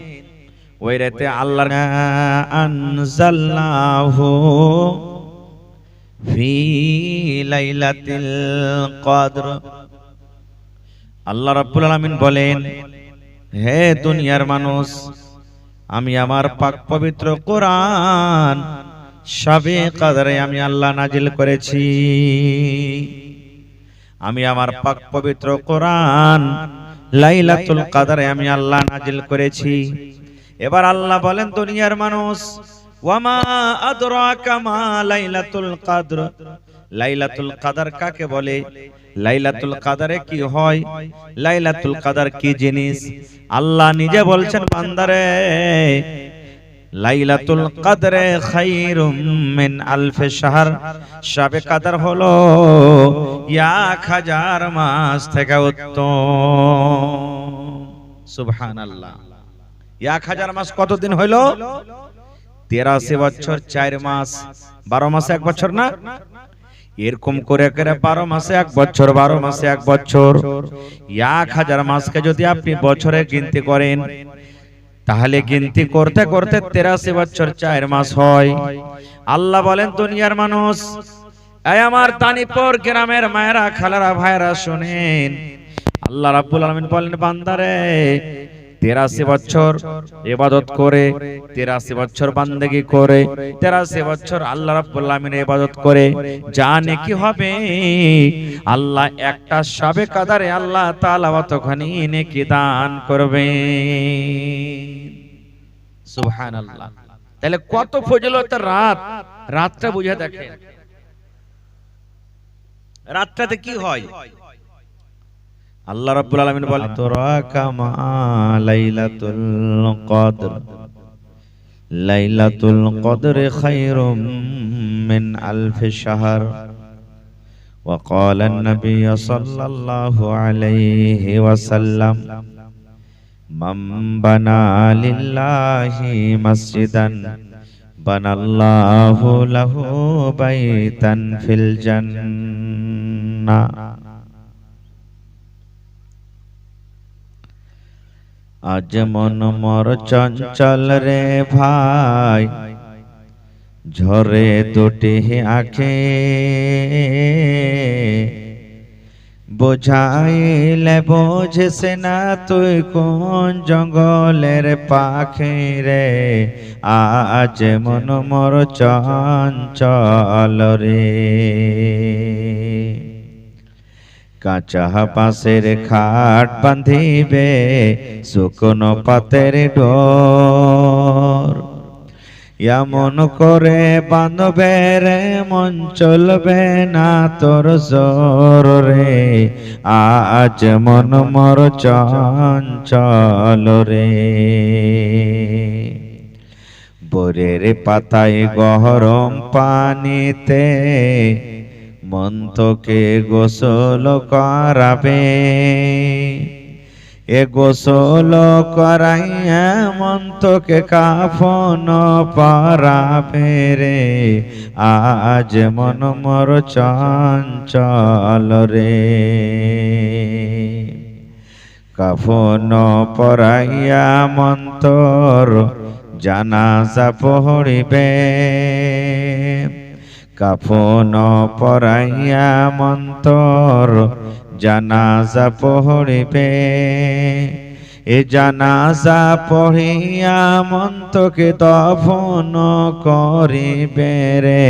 ওই রাতে আল্লাহ আনজালনাহু ফি লাইলাতিল কদর। আল্লাহ রাব্বুল আলামিন বলেন হে দুনিয়ার মানুষ, আমি আমার পাক পবিত্র কোরআন শবে কদরে আমি আল্লাহ নাজিল করেছি। আমি আমার পাক পবিত্র কোরআন লাইলাতুল কদরে আমি আল্লাহ নাজিল করেছি। এবার আল্লাহ বলেন দুনিয়ার মানুষ, ওয়ামা আদরাকা মা লাইলাতুল কদর, লাইলাতুল কাদার কাকে বলে, লাইলাতুল কাদারে কি হয়, লাইলাতুল কাদার কি জিনিস। আল্লাহ নিজে বলছেন বান্দারে লাইলাতুল কদরে খায়রুম মিন আলফি শাহর, শাবে কদর হলো 1000 মাস থেকে উত্তম। সুবহানাল্লাহ। 1000 মাস কতদিন হইল? 83 বছর 4 মাস। 12 মাসে 1 বছর না, এরকম করে করে 12 মাসে 1 বছর, 12 মাসে 1 বছর। 1000 মাসকে যদি আপনি বছরে গিনতি করেন, তাহলে গিনতি করতে করতে 83 বছর 4 মাস হয়। আল্লাহ বলেন দুনিয়ার মানুষ, এই আমার তানিপুর গ্রামের মায়েরা, খালারা, ভাইরা শুনেন, আল্লাহ রাব্বুল আলামিন বলেন বান্দারে 83 বছর ইবাদত করে, 83 বছর বান্দেগি করে, 83 বছর আল্লাহ রাব্বুল আলামিনের ইবাদত করে যা নেকি হবে, আল্লাহ একটা শাবে কদরে আল্লাহ তাআলা অতখানি নেকি দান করবে। সুবহানাল্লাহ। তাহলে কত ফজিলতের রাত, রাতটা বুঝে দেখেন রাতটাতে কি হয়। আল্লাহ রাব্বুল আলামিন বলেন তোরা কামা লাইলাতুল কদর, লাইলাতুল কদরে খায়রুম মিন আলফি শাহর। وقال النبي صلى الله عليه وسلم من بنى لله مسجدا بنى الله له بيتا في الجنة। আজ মন মর চঞ্চল রে ভাই, ঝরে দুটি আঁখে, বোঝাইলে বোঝিস না তুই কোন জঙ্গলের পাখি রে। আজ মন মর চঞ্চল রে, কাঁচা পাশের খাট বাঁধিবে শুকনো পাতের ডোর, এমন করে বাঁধবে রে মন চলবে না তোর জোর রে। আজ মন মর চঞ্চল রে, বোরের পাতায় গরম পানিতে মন তোকে গোসল করাবে, এ গোসল করাইয়া মন তোকে কাফন পরাবে রে। আজ মন মর চঞ্চল রে, কাফন পরাইয়া মন তোর জানাজা পড়িবে, কাফন পরাইয়া মন তোর জানাজা পড়িবে। এ জানাজা পড়িয়া মন তোকে দফন করিবে রে।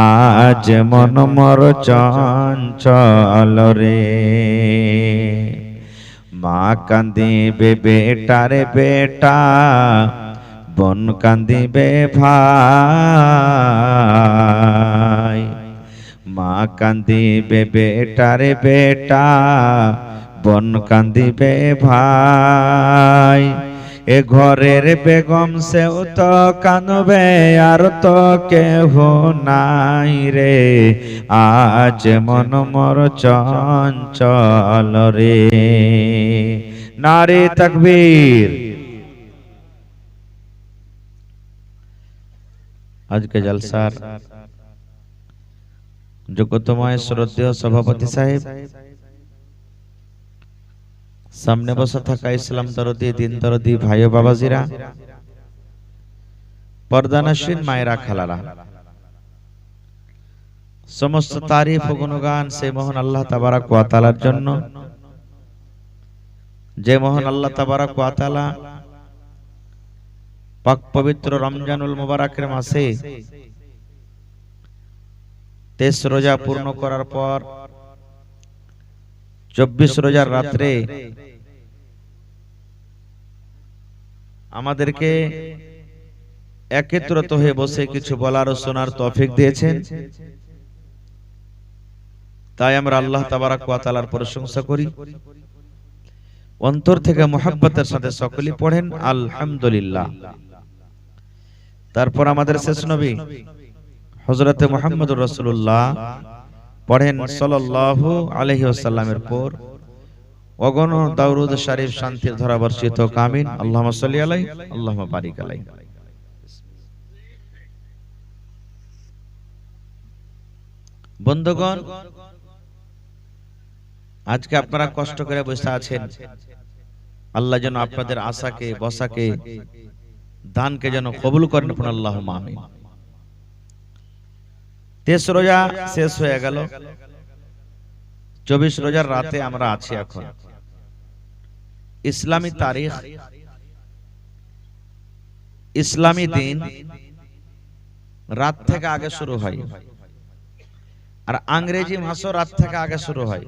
আজ মন মর চঞ্চল রে, মা কান্দিবে বেটারে বেটা, বোন কান্দিবে ভাই, মা কান্দিবে বেটারে বেটা, বোন কান্দিবে ভাই। এ ঘরের বেগম সেও তো কাঁদবে আর তো কেহ নাই রে। আজ মন মর চঞ্চল রে, নারে তাকবীর। আজকে জলসার যোগ্যতমায় শ্রদ্ধেয় সভাপতি সাহেব, সামনে বসে থাকা ইসলাম দরদি, দিন দরদি ভাই ও বাবাজিরা, পর্দানশীন মায়েরা, খালারা, সমস্ত তারিফ ও গুণগান সেই মহান আল্লাহ তাবারাক ওয়া তাআলার জন্য, যে মহান আল্লাহ তাবারাক ওয়া তাআলা পাক পবিত্র রমজানুল মুবারকের মাসে 23 রোজা পূর্ণ করার পর 24 রোজার রাত্রে আমাদেরকে একত্রিত হয়ে বসে কিছু বলার ও শোনার তৌফিক দিয়েছেন। তাই আমরা আল্লাহ তাবারাক ওয়া তাআলার প্রশংসা করি, অন্তর থেকে মুহাব্বতের সাথে সকলেই পড়েন আলহামদুলিল্লাহ। তারপর আমাদের শেষ নবী হযরতে মুহাম্মদুর রাসূলুল্লাহ পড়েন সাল্লাল্লাহু আলাইহি ওয়াসাল্লামের পর অগণ দারুদ শরীফ শান্তির ধারা বর্ষিত হোক, আমিন। আল্লাহুম্মা সাল্লি আলাইহি আল্লাহুম্মা বারিক আলাইহি। বন্ধুগণ, আজকে আপনারা কষ্ট করে বসে আছেন, আল্লাহ যেন আপনাদের আশাকে, বসাকে, দানকে যেন কবুল করেন, আল্লাহুম্মা আমিন। 23 রোজা শেষ হয়ে গেল, 24 রোজার রাতে আমরা আছি। এখন ইসলামী তারিখ, ইসলামী দিন রাত থেকে আগে শুরু হয়, আর ইংরেজি মাসও রাত থেকে আগে শুরু হয়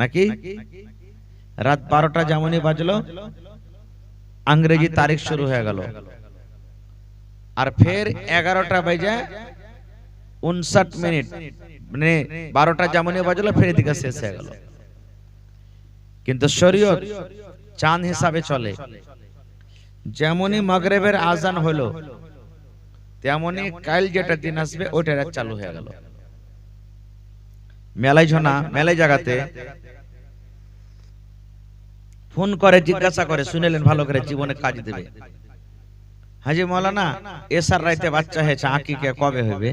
নাকি? রাত 12টা যেমনই বাজলো ইংরেজি তারিখ শুরু হয়ে গেল, আর ফের 11টা বেজে 59 মিনিট, মানে 12টা যেমনই বাজলো ফের এদিকে শেষ হয়ে গেল। কিন্তু শরীয়ত চাঁদ হিসাবে চলে, যেমনই মাগরিবের আজান হলো তেমনই কাল যেটা দিন আসবে ওইটা রাত চালু হয়ে গেল। মেলাই ঝনা মেলাই জায়গাতে ফোন করে জিজ্ঞাসা করে, শুনেলেন ভালো করে, জীবনে কাজ দেবে। হাজি মাওলানা এসার রাতে বাচ্চা হয়েছে, আকিকা কবে হবে?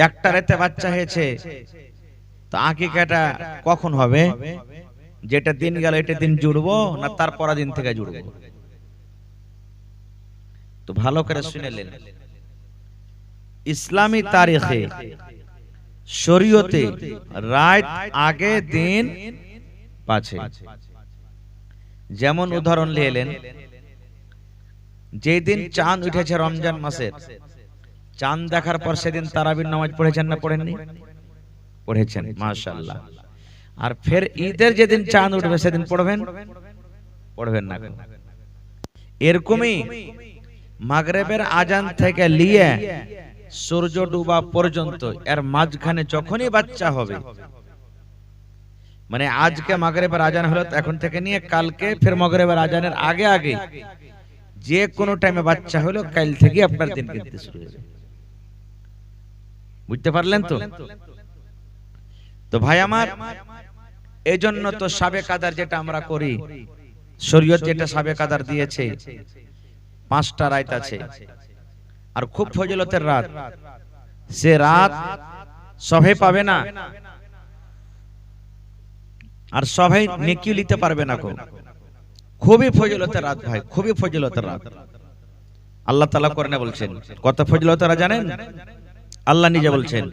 একটা রাতে বাচ্চা হয়েছে, তো আকিকাটা কখন হবে? যেটা দিন গেল এটা দিন জুড়বো না তার পরের দিন থেকে জুড়বো? তো ভালো করে শুনেলেন, ইসলামী তারিখে শরীয়তে রাত আগে দিন পাছে। যেমন উদাহরণ নিলেন, যেদিন চাঁদ উঠেছে রমজান মাসের, চাঁদ দেখার পর সেদিন তারাবির নামাজ পড়েছেন না পড়েননি? পড়েছেন, মাশাআল্লাহ। আর ফের ঈদের যেদিন চাঁদ উঠবে সেদিন পড়বেন? পড়বেন না। এরকমই মাগরিবের আজান থেকে নিয়ে সূর্য ডুবা পর্যন্ত এর মাঝখানে যখনই বাচ্চা হবে, মানে আজকে মাগরিবের আজান হলো, এখন থেকে নিয়ে কালকে ফের মাগরিবের আজানের আগে আগে যে কোনো টাইমে বাচ্চা হলো, কাল থেকে আপনার দিন কিনতে শুরু হবে। বুঝতে পারলেন তো? তো ভাই আমার, এজন্য তো শাবে কাদার যেটা আমরা করি, শরীয়ত যেটা শাবে কাদার দিয়েছে, 5টা রাত আছে, আর খুব ফজিলতের রাত। সে রাত সবাই পাবে না, আর সবাই নেকি নিতে পারবে না। খুবই ফজিলতের রাত ভাই, খুবই ফজিলতের রাত। আল্লাহ তাআলা কোরআনে বলছেন, কত ফজিলতের রাত জানেন? আল্লাহ নিজে বলছেন,